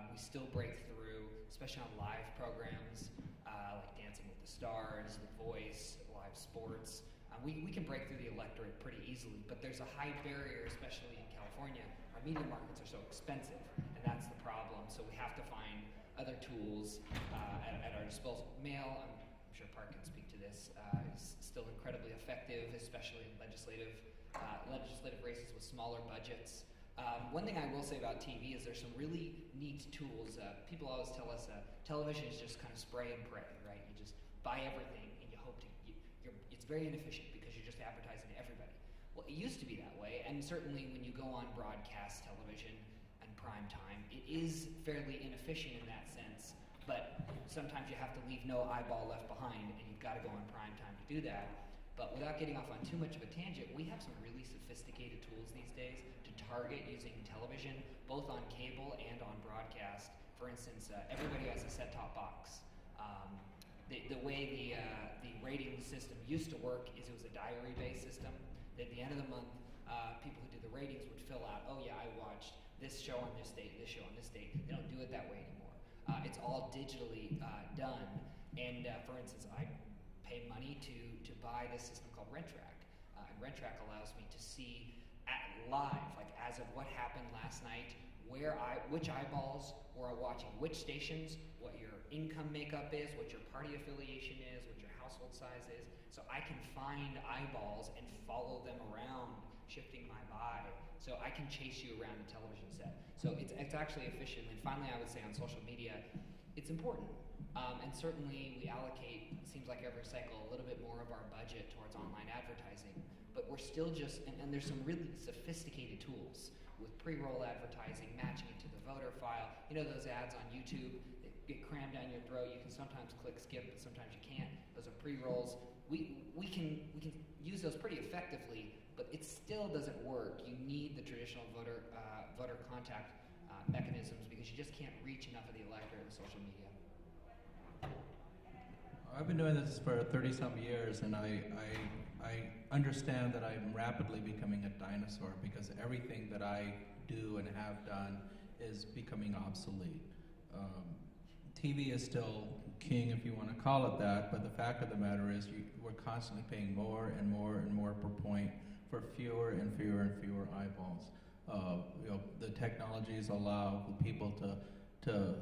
We still break through, especially on live programs like Dancing with the Stars, The Voice, live sports. We can break through the electorate pretty easily, but there's a high barrier, especially in California. Our media markets are so expensive, and that's the problem. So we have to find other tools at our disposal. Mail, I'm sure Park can speak to this, is still incredibly effective, especially in legislative races with smaller budgets. One thing I will say about TV is there's some really neat tools. People always tell us television is just kind of spray and pray, right? You just buy everything and you hope to. It's very inefficient because you're just advertising to everybody. Well, it used to be that way, and certainly when you go on broadcast television and prime time, it is fairly inefficient in that sense. But sometimes you have to leave no eyeball left behind, and you've got to go on prime time to do that. But without getting off on too much of a tangent, we have some really sophisticated tools these days to target using television, both on cable and on broadcast. For instance, everybody has a set-top box. The way the rating system used to work is it was a diary-based system. At the end of the month, people who did the ratings would fill out, oh yeah, I watched this show on this date, this show on this date. They don't do it that way anymore. It's all digitally done. And for instance, I pay money to buy this system called RentTrack. And RentTrack allows me to see live, like as of what happened last night, which eyeballs were watching which stations, what your income makeup is, what your party affiliation is, what your household size is. So I can find eyeballs and follow them around, shifting my buy. So I can chase you around the television set. So it's actually efficient. And finally, I would say on social media, it's important. And certainly we allocate, it seems like every cycle, a little bit more of our budget towards online advertising. But we're still just, and there's some really sophisticated tools with pre-roll advertising, matching it to the voter file. You know those ads on YouTube that get crammed down your throat? You can sometimes click skip, but sometimes you can't. Those are pre-rolls. We can use those pretty effectively, but it still doesn't work. You need the traditional voter contact mechanisms because you just can't reach enough of the electorate with social media. I've been doing this for 30-some years, and I understand that I'm rapidly becoming a dinosaur because everything that I do and have done is becoming obsolete. TV is still king, if you want to call it that, but the fact of the matter is we're constantly paying more and more and more per point for fewer and fewer and fewer eyeballs. The technologies allow the people to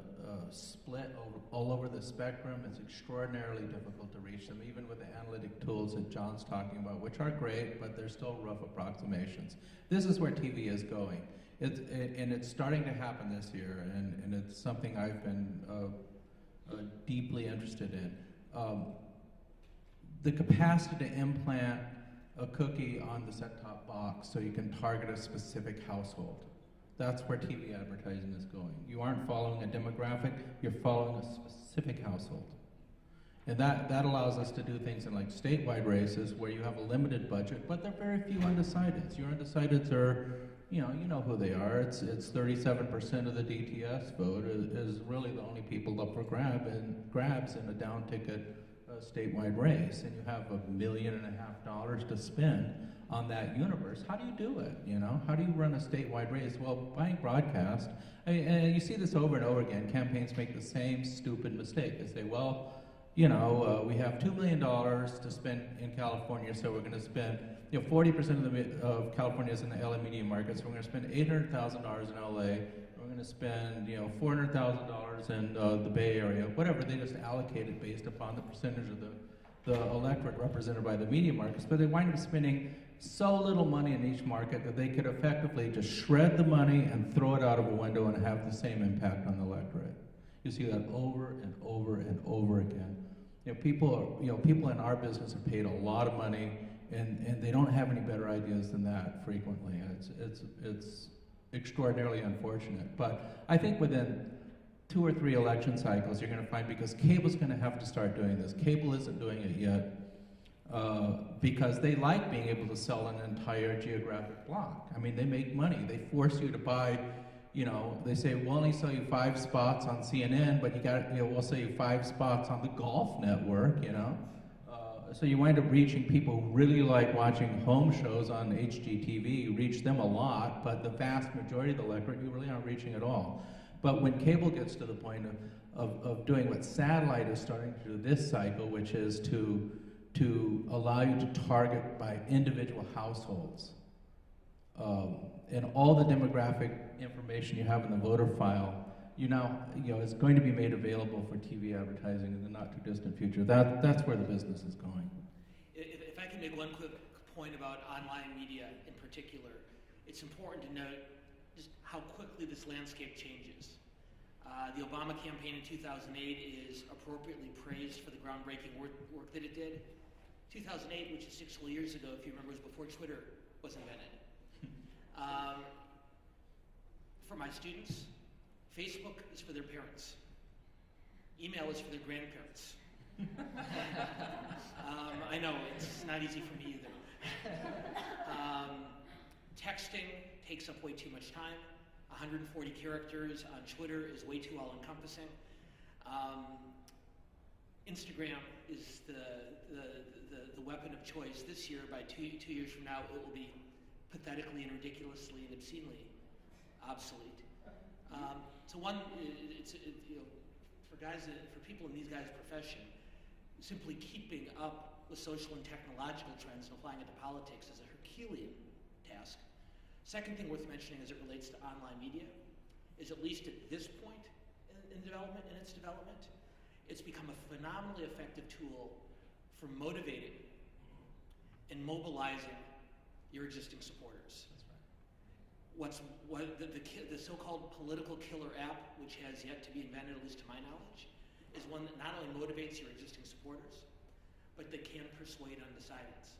split all over the spectrum. It's extraordinarily difficult to reach them, even with the analytic tools that John's talking about, which are great, but they're still rough approximations. This is where TV is going. And it's starting to happen this year, and it's something I've been deeply interested in. The capacity to implant a cookie on the set-top box so you can target a specific household. That's where TV advertising is going. You aren't following a demographic, you're following a specific household. And that allows us to do things in like statewide races where you have a limited budget, but there are very few undecideds. Your undecideds are, you know who they are. It's 37% of the DTS vote is really the only people up for grabs in a down ticket statewide race, and you have $1.5 million to spend on that universe. How do you do it? How do you run a statewide race? Well, buying broadcast, and you see this over and over again. Campaigns make the same stupid mistake. They say, well, we have $2 million to spend in California, so we're going to spend, 40% of California is in the LA media market, so we're going to spend $800,000 in LA. We're going to spend, $400,000 in the Bay Area, whatever. They just allocate it based upon the percentage of the electorate represented by the media markets. But they wind up spending so little money in each market that they could effectively just shred the money and throw it out of a window and have the same impact on the electorate. You see that over and over and over again. People in our business are paid a lot of money, and they don't have any better ideas than that frequently. It's extraordinarily unfortunate. But I think within 2 or 3 election cycles, you're going to find, because cable's going to have to start doing this. Cable isn't doing it yet because they like being able to sell an entire geographic block. I mean, they make money. They force you to buy, they say, we'll only sell you 5 spots on CNN, but we'll sell you 5 spots on the Golf Network, So you wind up reaching people who really like watching home shows on HGTV. You reach them a lot, but the vast majority of the electorate you really aren't reaching at all. But when cable gets to the point of doing what satellite is starting to do this cycle, which is to allow you to target by individual households, and all the demographic information you have in the voter file, it's going to be made available for TV advertising in the not-too-distant future. That's where the business is going. If I can make one quick point about online media in particular, it's important to note just how quickly this landscape changes. The Obama campaign in 2008 is appropriately praised for the groundbreaking work that it did. 2008, which is 6 full years ago, if you remember, was before Twitter was invented. For my students, Facebook is for their parents. Email is for their grandparents. I know, it's not easy for me either. Texting takes up way too much time. 140 characters on Twitter is way too all-encompassing. Instagram is the weapon of choice. This year, by two years from now, it will be pathetically and ridiculously and obscenely obsolete. For people in these guys' profession, simply keeping up with social and technological trends and applying it to politics is a Herculean task. Second thing worth mentioning as it relates to online media is, at least at this point in its development, it's become a phenomenally effective tool for motivating and mobilizing your existing supporters. That's right. The so-called political killer app, which has yet to be invented, at least to my knowledge, is one that not only motivates your existing supporters, but that can persuade undecideds.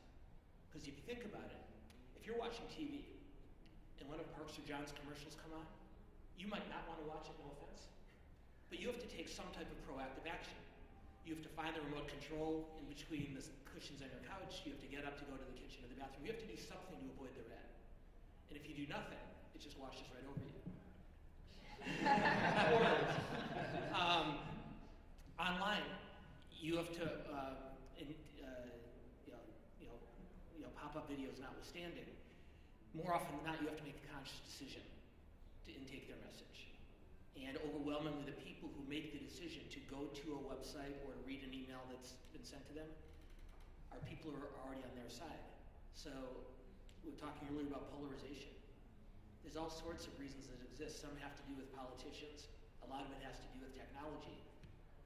Because if you think about it, if you're watching TV and one of Parks or John's commercials come on, you might not want to watch it, no offense. But you have to take some type of proactive action. You have to find the remote control in between the cushions on your couch. You have to get up to go to the kitchen or the bathroom. You have to do something to avoid the red. And if you do nothing, it just washes right over you. Online, you have to, pop-up videos notwithstanding, more often than not, you have to make a conscious decision to intake their message. And overwhelmingly, the people who make the decision to go to a website or to read an email that's been sent to them are people who are already on their side. So we were talking earlier about polarization. There's all sorts of reasons that exist. Some have to do with politicians. A lot of it has to do with technology.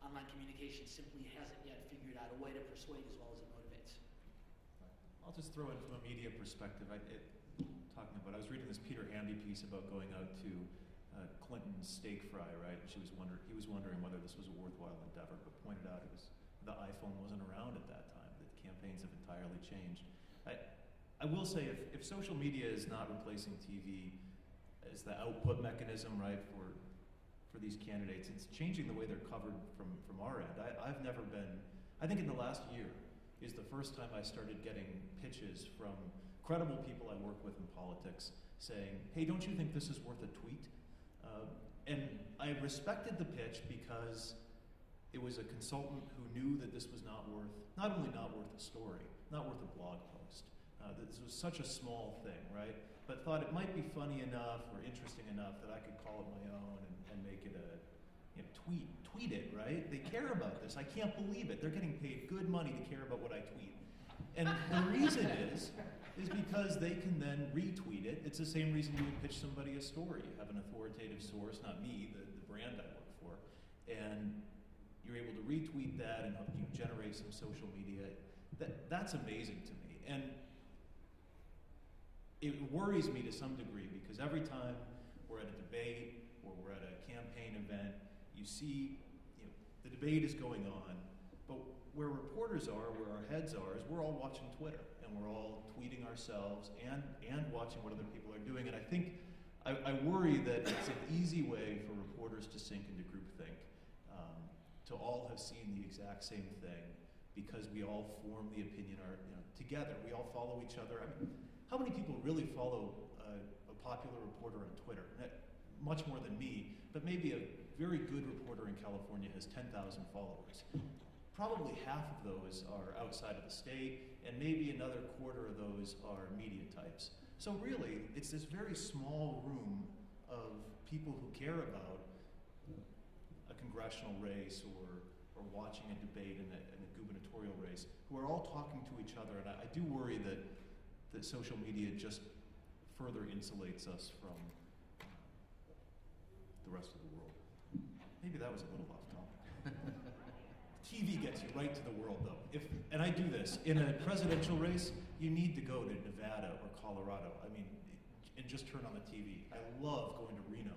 Online communication simply hasn't yet figured out a way to persuade as well as it motivates. I'll just throw in from a media perspective. I was reading this Peter Hamby piece about going out to Clinton's steak fry, right? He was wondering whether this was a worthwhile endeavor, but pointed out the iPhone wasn't around at that time. That campaigns have entirely changed. I will say, if social media is not replacing TV as the output mechanism, right, for these candidates, it's changing the way they're covered from our end. I've never been, I think in the last year is the first time I started getting pitches from credible people I work with in politics saying, hey, don't you think this is worth a tweet? And I respected the pitch because it was a consultant who knew that this was not only not worth a story, not worth a blog post. This was such a small thing, right? But thought it might be funny enough or interesting enough that I could call it my own and make it a tweet it, right? They care about this. I can't believe it. They're getting paid good money to care about what I tweet. And the reason is because they can then retweet it. It's the same reason you would pitch somebody a story. You have an authoritative source, not me, the brand I work for, and you're able to retweet that and help you generate some social media. That's amazing to me. And it worries me to some degree because every time we're at a debate or we're at a campaign event, you see, the debate is going on, but where reporters are, where our heads are, is we're all watching Twitter and we're all tweeting ourselves and watching what other people are doing. And I think I worry that it's an easy way for reporters to sink into groupthink, to all have seen the exact same thing because we all form the opinion together. We all follow each other. I mean, how many people really follow a popular reporter on Twitter? Much more than me, but maybe a very good reporter in California has 10,000 followers. Probably half of those are outside of the state, and maybe another quarter of those are media types. So really, it's this very small room of people who care about a congressional race or watching a debate in a gubernatorial race, who are all talking to each other. And I do worry that social media just further insulates us from the rest of the world. Maybe that was a little off topic. TV gets you right to the world, though. And I do this. In a presidential race, you need to go to Nevada or Colorado. I mean, and just turn on the TV. I love going to Reno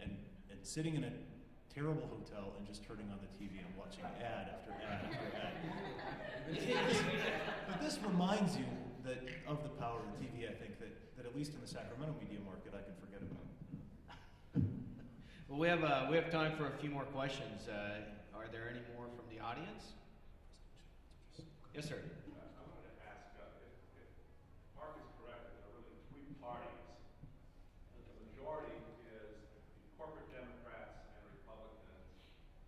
and sitting in a terrible hotel and just turning on the TV and watching ad after ad after ad. But this reminds you of the power of TV, I think, that at least in the Sacramento media market, I can forget about. Well, we have time for a few more questions. Are there any more from the audience? Yes, sir. I wanted to ask if Mark is correct that there are really three parties. The majority is corporate Democrats and Republicans.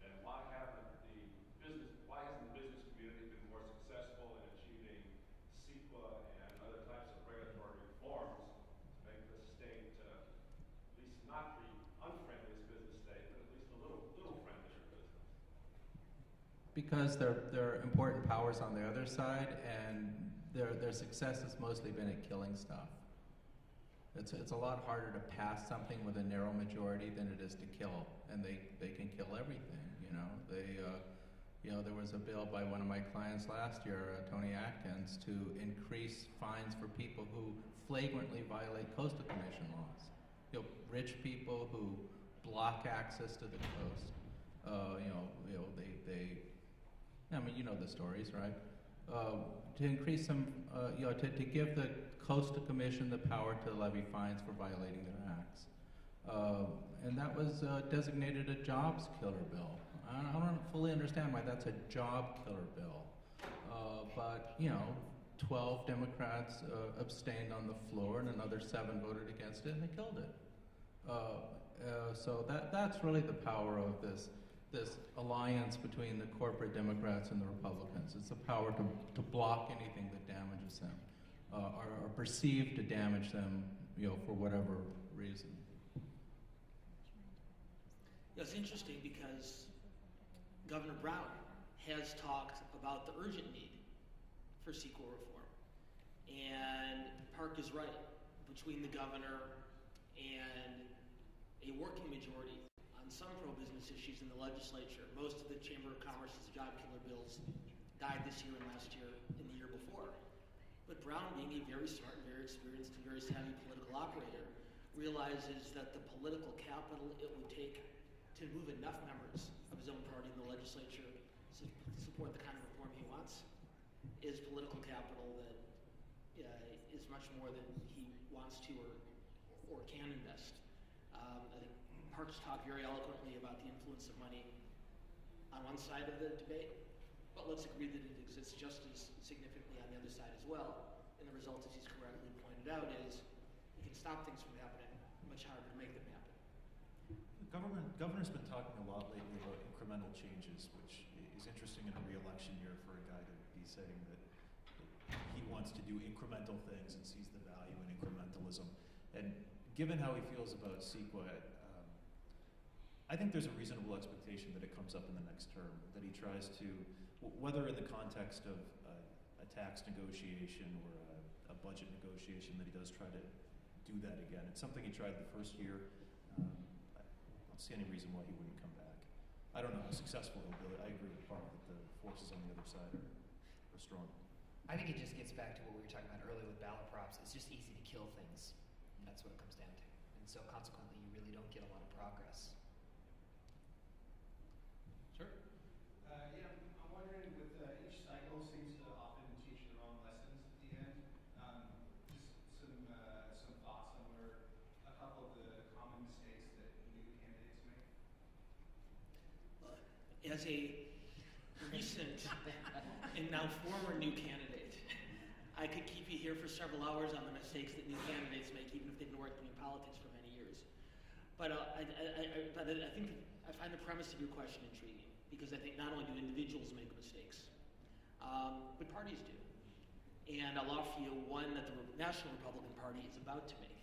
Then why hasn't the business community been more successful in achieving CEQA and other types of regulatory reforms to make this state at least not the unfriendliest business state, but at least a little friendlier business? Because there are important powers on the other side, and their success has mostly been at killing stuff. It's a lot harder to pass something with a narrow majority than it is to kill, and they can kill everything. There was a bill by one of my clients last year, Tony Atkins, to increase fines for people who flagrantly violate Coastal Commission laws. Rich people who block access to the coast. I mean, you know the stories, right? To increase some, to give the Coastal Commission the power to levy fines for violating their acts. And that was designated a jobs killer bill. I don't fully understand why that's a job killer bill. But, 12 Democrats abstained on the floor and another 7 voted against it and they killed it. So that's really the power of this alliance between the corporate Democrats and the Republicans. It's the power to block anything that damages them or perceived to damage them, for whatever reason. It's interesting because Governor Brown has talked about the urgent need for CEQA reform. And Park is right. Between the governor and a working majority on some pro-business issues in the legislature, most of the Chamber of Commerce's job killer bills died this year and last year and the year before. But Brown, being a very smart, very experienced, and very savvy political operator, realizes that the political capital it would take to move enough members of his own party in the legislature to support the kind of reform he wants is political capital that is much more than he wants to or can invest. I think Parks talked very eloquently about the influence of money on one side of the debate, but let's agree that it exists just as significantly on the other side as well. And the result, as he's correctly pointed out, is you can stop things from happening, much harder to make them happen. The governor's been talking a lot lately about incremental changes, which is interesting in a re-election year for a guy to be saying that he wants to do incremental things and sees the value in incrementalism. And given how he feels about CEQA, I think there's a reasonable expectation that it comes up in the next term, that he tries to, whether in the context of a tax negotiation or a budget negotiation, that he does try to do that again. It's something he tried the first year. I don't see any reason why he wouldn't come back. I don't know how successful he'll be. I agree with Park that the forces on the other side are strong. I think it just gets back to what we were talking about earlier with ballot props. It's just easy to kill things. That's what it comes down to. And so consequently, you really don't get a lot of progress. Sure. Yeah, I'm wondering with each cycle seems to often teach the wrong lessons at the end. Just some thoughts on where a couple of the common mistakes that new candidates make. As a recent and now former new candidate, I could keep you here for several hours on the mistakes that new candidates make, even if they've been working in politics for many years. But I think I find the premise of your question intriguing, because I think not only do individuals make mistakes, but parties do. And I'll offer you one that the National Republican Party is about to make.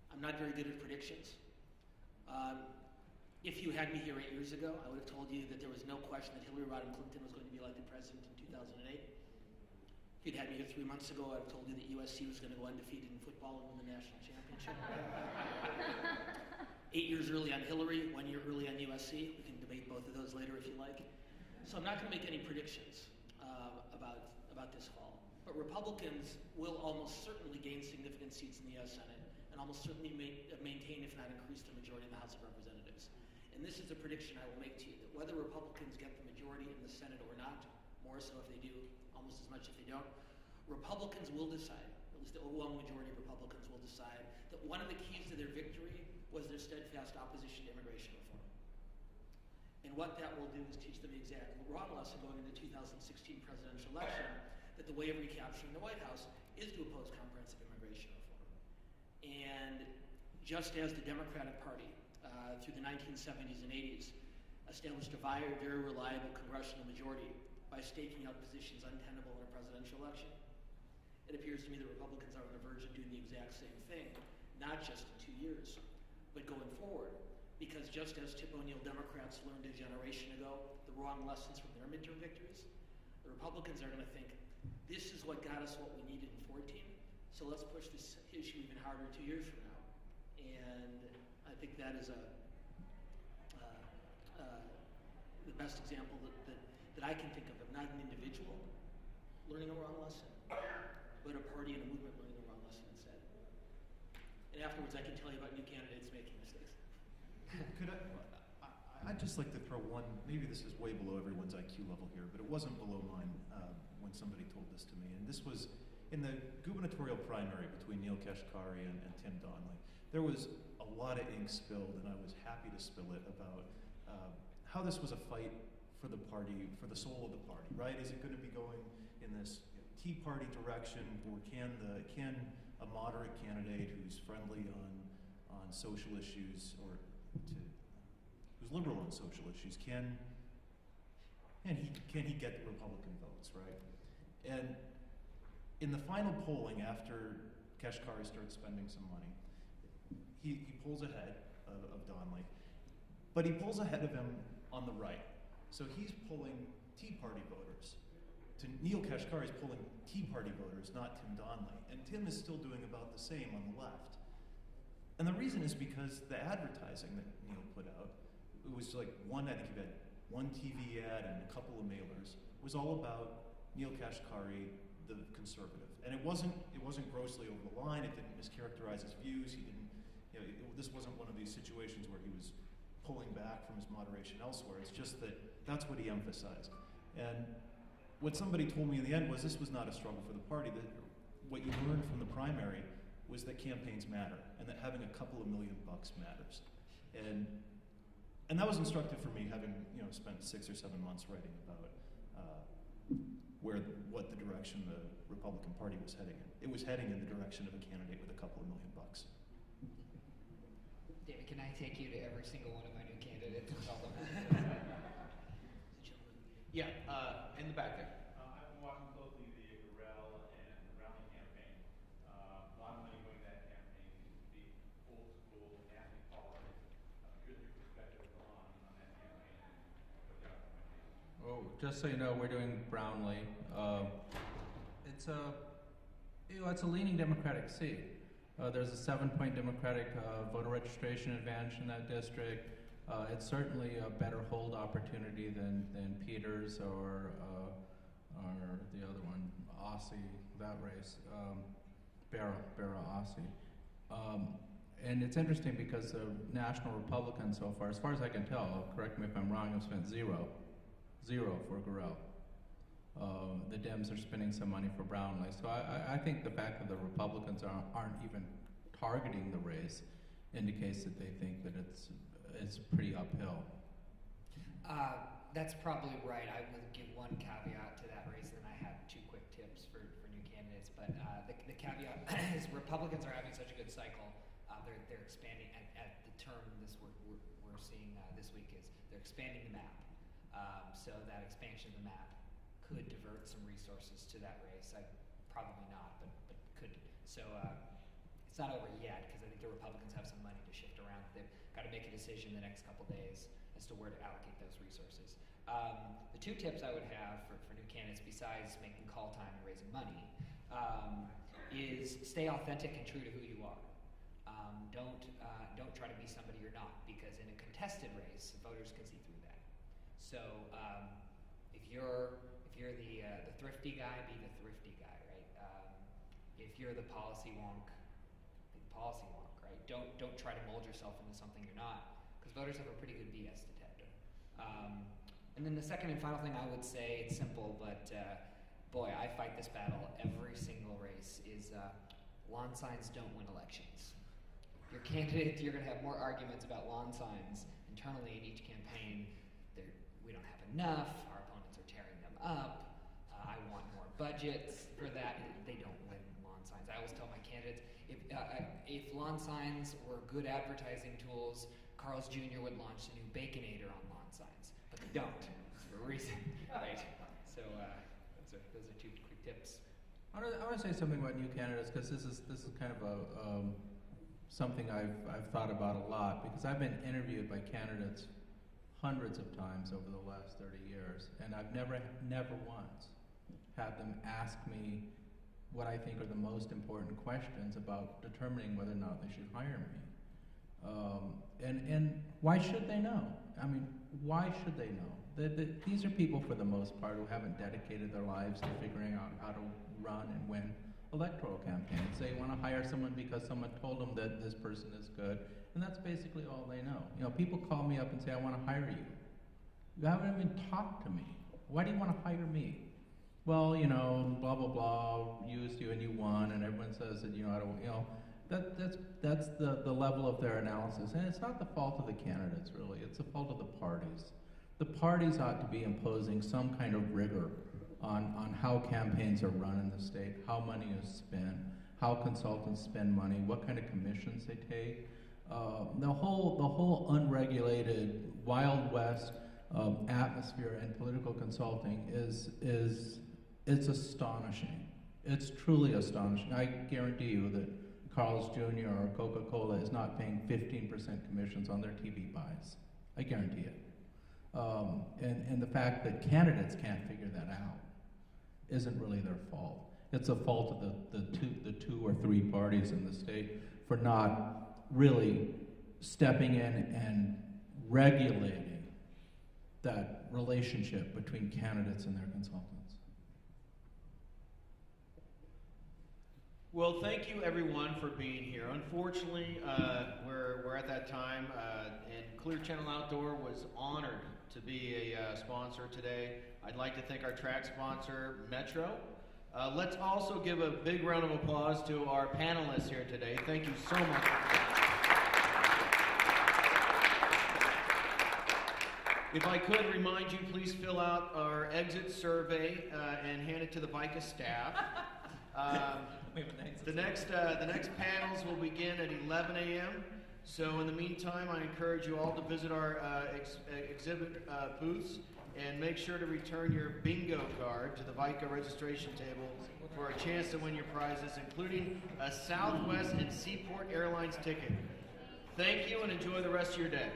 I'm not very good at predictions. If you had me here 8 years ago, I would have told you that there was no question that Hillary Rodham Clinton was going to be elected president in 2008. If you'd had me here 3 months ago, I would have told you that USC was going to go undefeated in football and win the national championship. 8 years early on Hillary, 1 year early on USC. We can debate both of those later if you like. So I'm not going to make any predictions about this fall. But Republicans will almost certainly gain significant seats in the U.S. Senate and almost certainly maintain, if not increase, the majority in the House of Representatives. And this is a prediction I will make to you, that whether Republicans get the majority in the Senate or not, more so if they do, almost as much if they don't, Republicans will decide, at least the overwhelming majority of Republicans will decide, that one of the keys to their victory was their steadfast opposition to immigration reform. And what that will do is teach them the exact wrong lesson going into the 2016 presidential election, that the way of recapturing the White House is to oppose comprehensive immigration reform. And just as the Democratic Party, through the 1970s and 80s, established a very reliable congressional majority by staking out positions untenable in a presidential election, it appears to me that Republicans are on the verge of doing the exact same thing, not just in 2 years, but going forward. Because just as Tip O'Neill Democrats learned a generation ago the wrong lessons from their midterm victories, the Republicans are going to think, this is what got us what we needed in 2014, so let's push this issue even harder 2 years from now. And I think that is the best example that I can think of not an individual learning a wrong lesson, but a party and a movement learning a wrong lesson instead. And afterwards, I can tell you about new candidates making mistakes. Could I I'd just like to throw one, maybe this is way below everyone's IQ level here, but it wasn't below mine when somebody told this to me. And this was in the gubernatorial primary between Neil Kashkari and Tim Donnelly. There was a lot of ink spilled, and I was happy to spill it about how this was a fight for the party, for the soul of the party, right? Is it going to be going in this Tea Party direction, or can a moderate candidate who's friendly on social issues, or who's liberal on social issues, can he get the Republican votes, right? And in the final polling, after Kashkari starts spending some money, he pulls ahead of Donnelly, but he pulls ahead of him on the right. So he's pulling Tea Party voters. Neil Kashkari is pulling Tea Party voters, not Tim Donnelly. And Tim is still doing about the same on the left. And the reason is because the advertising that Neil put out, it was like I think he had one TV ad and a couple of mailers, was all about Neil Kashkari, the conservative. And it wasn't grossly over the line. It didn't mischaracterize his views. He didn't, this wasn't one of these situations where he was pulling back from his moderation elsewhere. It's just that that's what he emphasized. And what somebody told me in the end was this was not a struggle for the party. That what you learned from the primary was that campaigns matter, and that having a couple of $1 million matters. And that was instructive for me, having spent 6 or 7 months writing about what the direction the Republican Party was heading in. It was heading in the direction of a candidate with a couple of $1 million. David, can I take you to every single one of my new candidates and tell them? Yeah, in the back there. I've been watching closely the Gurel and Brownlee campaign. A lot of money going to that campaign seems to be old school, nasty politics. Here's your perspective on that campaign and what the outcome might be. Oh, just so you know, we're doing Brownlee. It's a leaning Democratic seat. There's a 7-point Democratic voter registration advantage in that district. It's certainly a better hold opportunity than Peters or the other one, Ossie, that race, Barra-Ossie. And it's interesting because the National Republicans so far, as I can tell, correct me if I'm wrong, have spent zero for Gurel. The Dems are spending some money for Brownlee. So I think the fact that the Republicans aren't even targeting the race indicates that they think that it's pretty uphill. That's probably right. I would give one caveat to that race, and I have 2 quick tips for new candidates. But the caveat is Republicans are having such a good cycle. They're expanding at the term we're seeing this week is they're expanding the map. So that expansion of the map could divert some resources to that race. Probably not, but could. So it's not over yet because I think the Republicans have some money to shift around. They've got to make a decision the next couple days as to where to allocate those resources. The 2 tips I would have for new candidates, besides making call time and raising money, is stay authentic and true to who you are. Don't try to be somebody you're not, because in a contested race, voters can see through that. So if you're the thrifty guy, be the thrifty guy, right? If you're the policy wonk, be the policy wonk, right? Don't try to mold yourself into something you're not, because voters have a pretty good BS detector. And then the second and final thing I would say, it's simple, but boy, I fight this battle every single race, is lawn signs don't win elections. Your candidate, you're going to have more arguments about lawn signs internally in each campaign. We don't have enough, our opponents are tearing them up, I want more budgets for that. They don't win lawn signs. I always tell my candidates, if lawn signs were good advertising tools, Carl's Jr. would launch a new Baconator on lawn signs, but they don't, for a reason, right? So those are 2 quick tips. I want to say something about new candidates, because this is kind of something I've thought about a lot, because I've been interviewed by candidates hundreds of times over the last 30 years, and I've never once had them ask me what I think are the most important questions about determining whether or not they should hire me. And why should they know? I mean, why should they know? These are people, for the most part, who haven't dedicated their lives to figuring out how to run and win electoral campaigns. They want to hire someone because someone told them that this person is good, And that's basically all they know. You know, people call me up and say, I want to hire you. You haven't even talked to me. Why do you want to hire me? Well, you know, blah, blah, blah, used you and you won, and everyone says that, you know, I don't, you know, that's the level of their analysis. And it's not the fault of the candidates, really. It's the fault of the parties. The parties ought to be imposing some kind of rigor on how campaigns are run in the state, how money is spent, how consultants spend money, what kind of commissions they take. The whole unregulated Wild West atmosphere in political consulting it's astonishing. It's truly astonishing. I guarantee you that Carl's Jr. or Coca-Cola is not paying 15% commissions on their TV buys. I guarantee it. And the fact that candidates can't figure that out isn't really their fault. It's a fault of the two or three parties in the state for not really stepping in and regulating that relationship between candidates and their consultants. Well, thank you everyone for being here. Unfortunately, we're at that time, and Clear Channel Outdoor was honored to be a sponsor today. I'd like to thank our track sponsor, Metro. Let's also give a big round of applause to our panelists here today. Thank you so much. If I could remind you, please fill out our exit survey and hand it to the VICA staff. The next panels will begin at 11 a.m. So in the meantime, I encourage you all to visit our exhibit booths and make sure to return your bingo card to the VICA registration table for a chance to win your prizes, including a Southwest and Seaport Airlines ticket. Thank you and enjoy the rest of your day.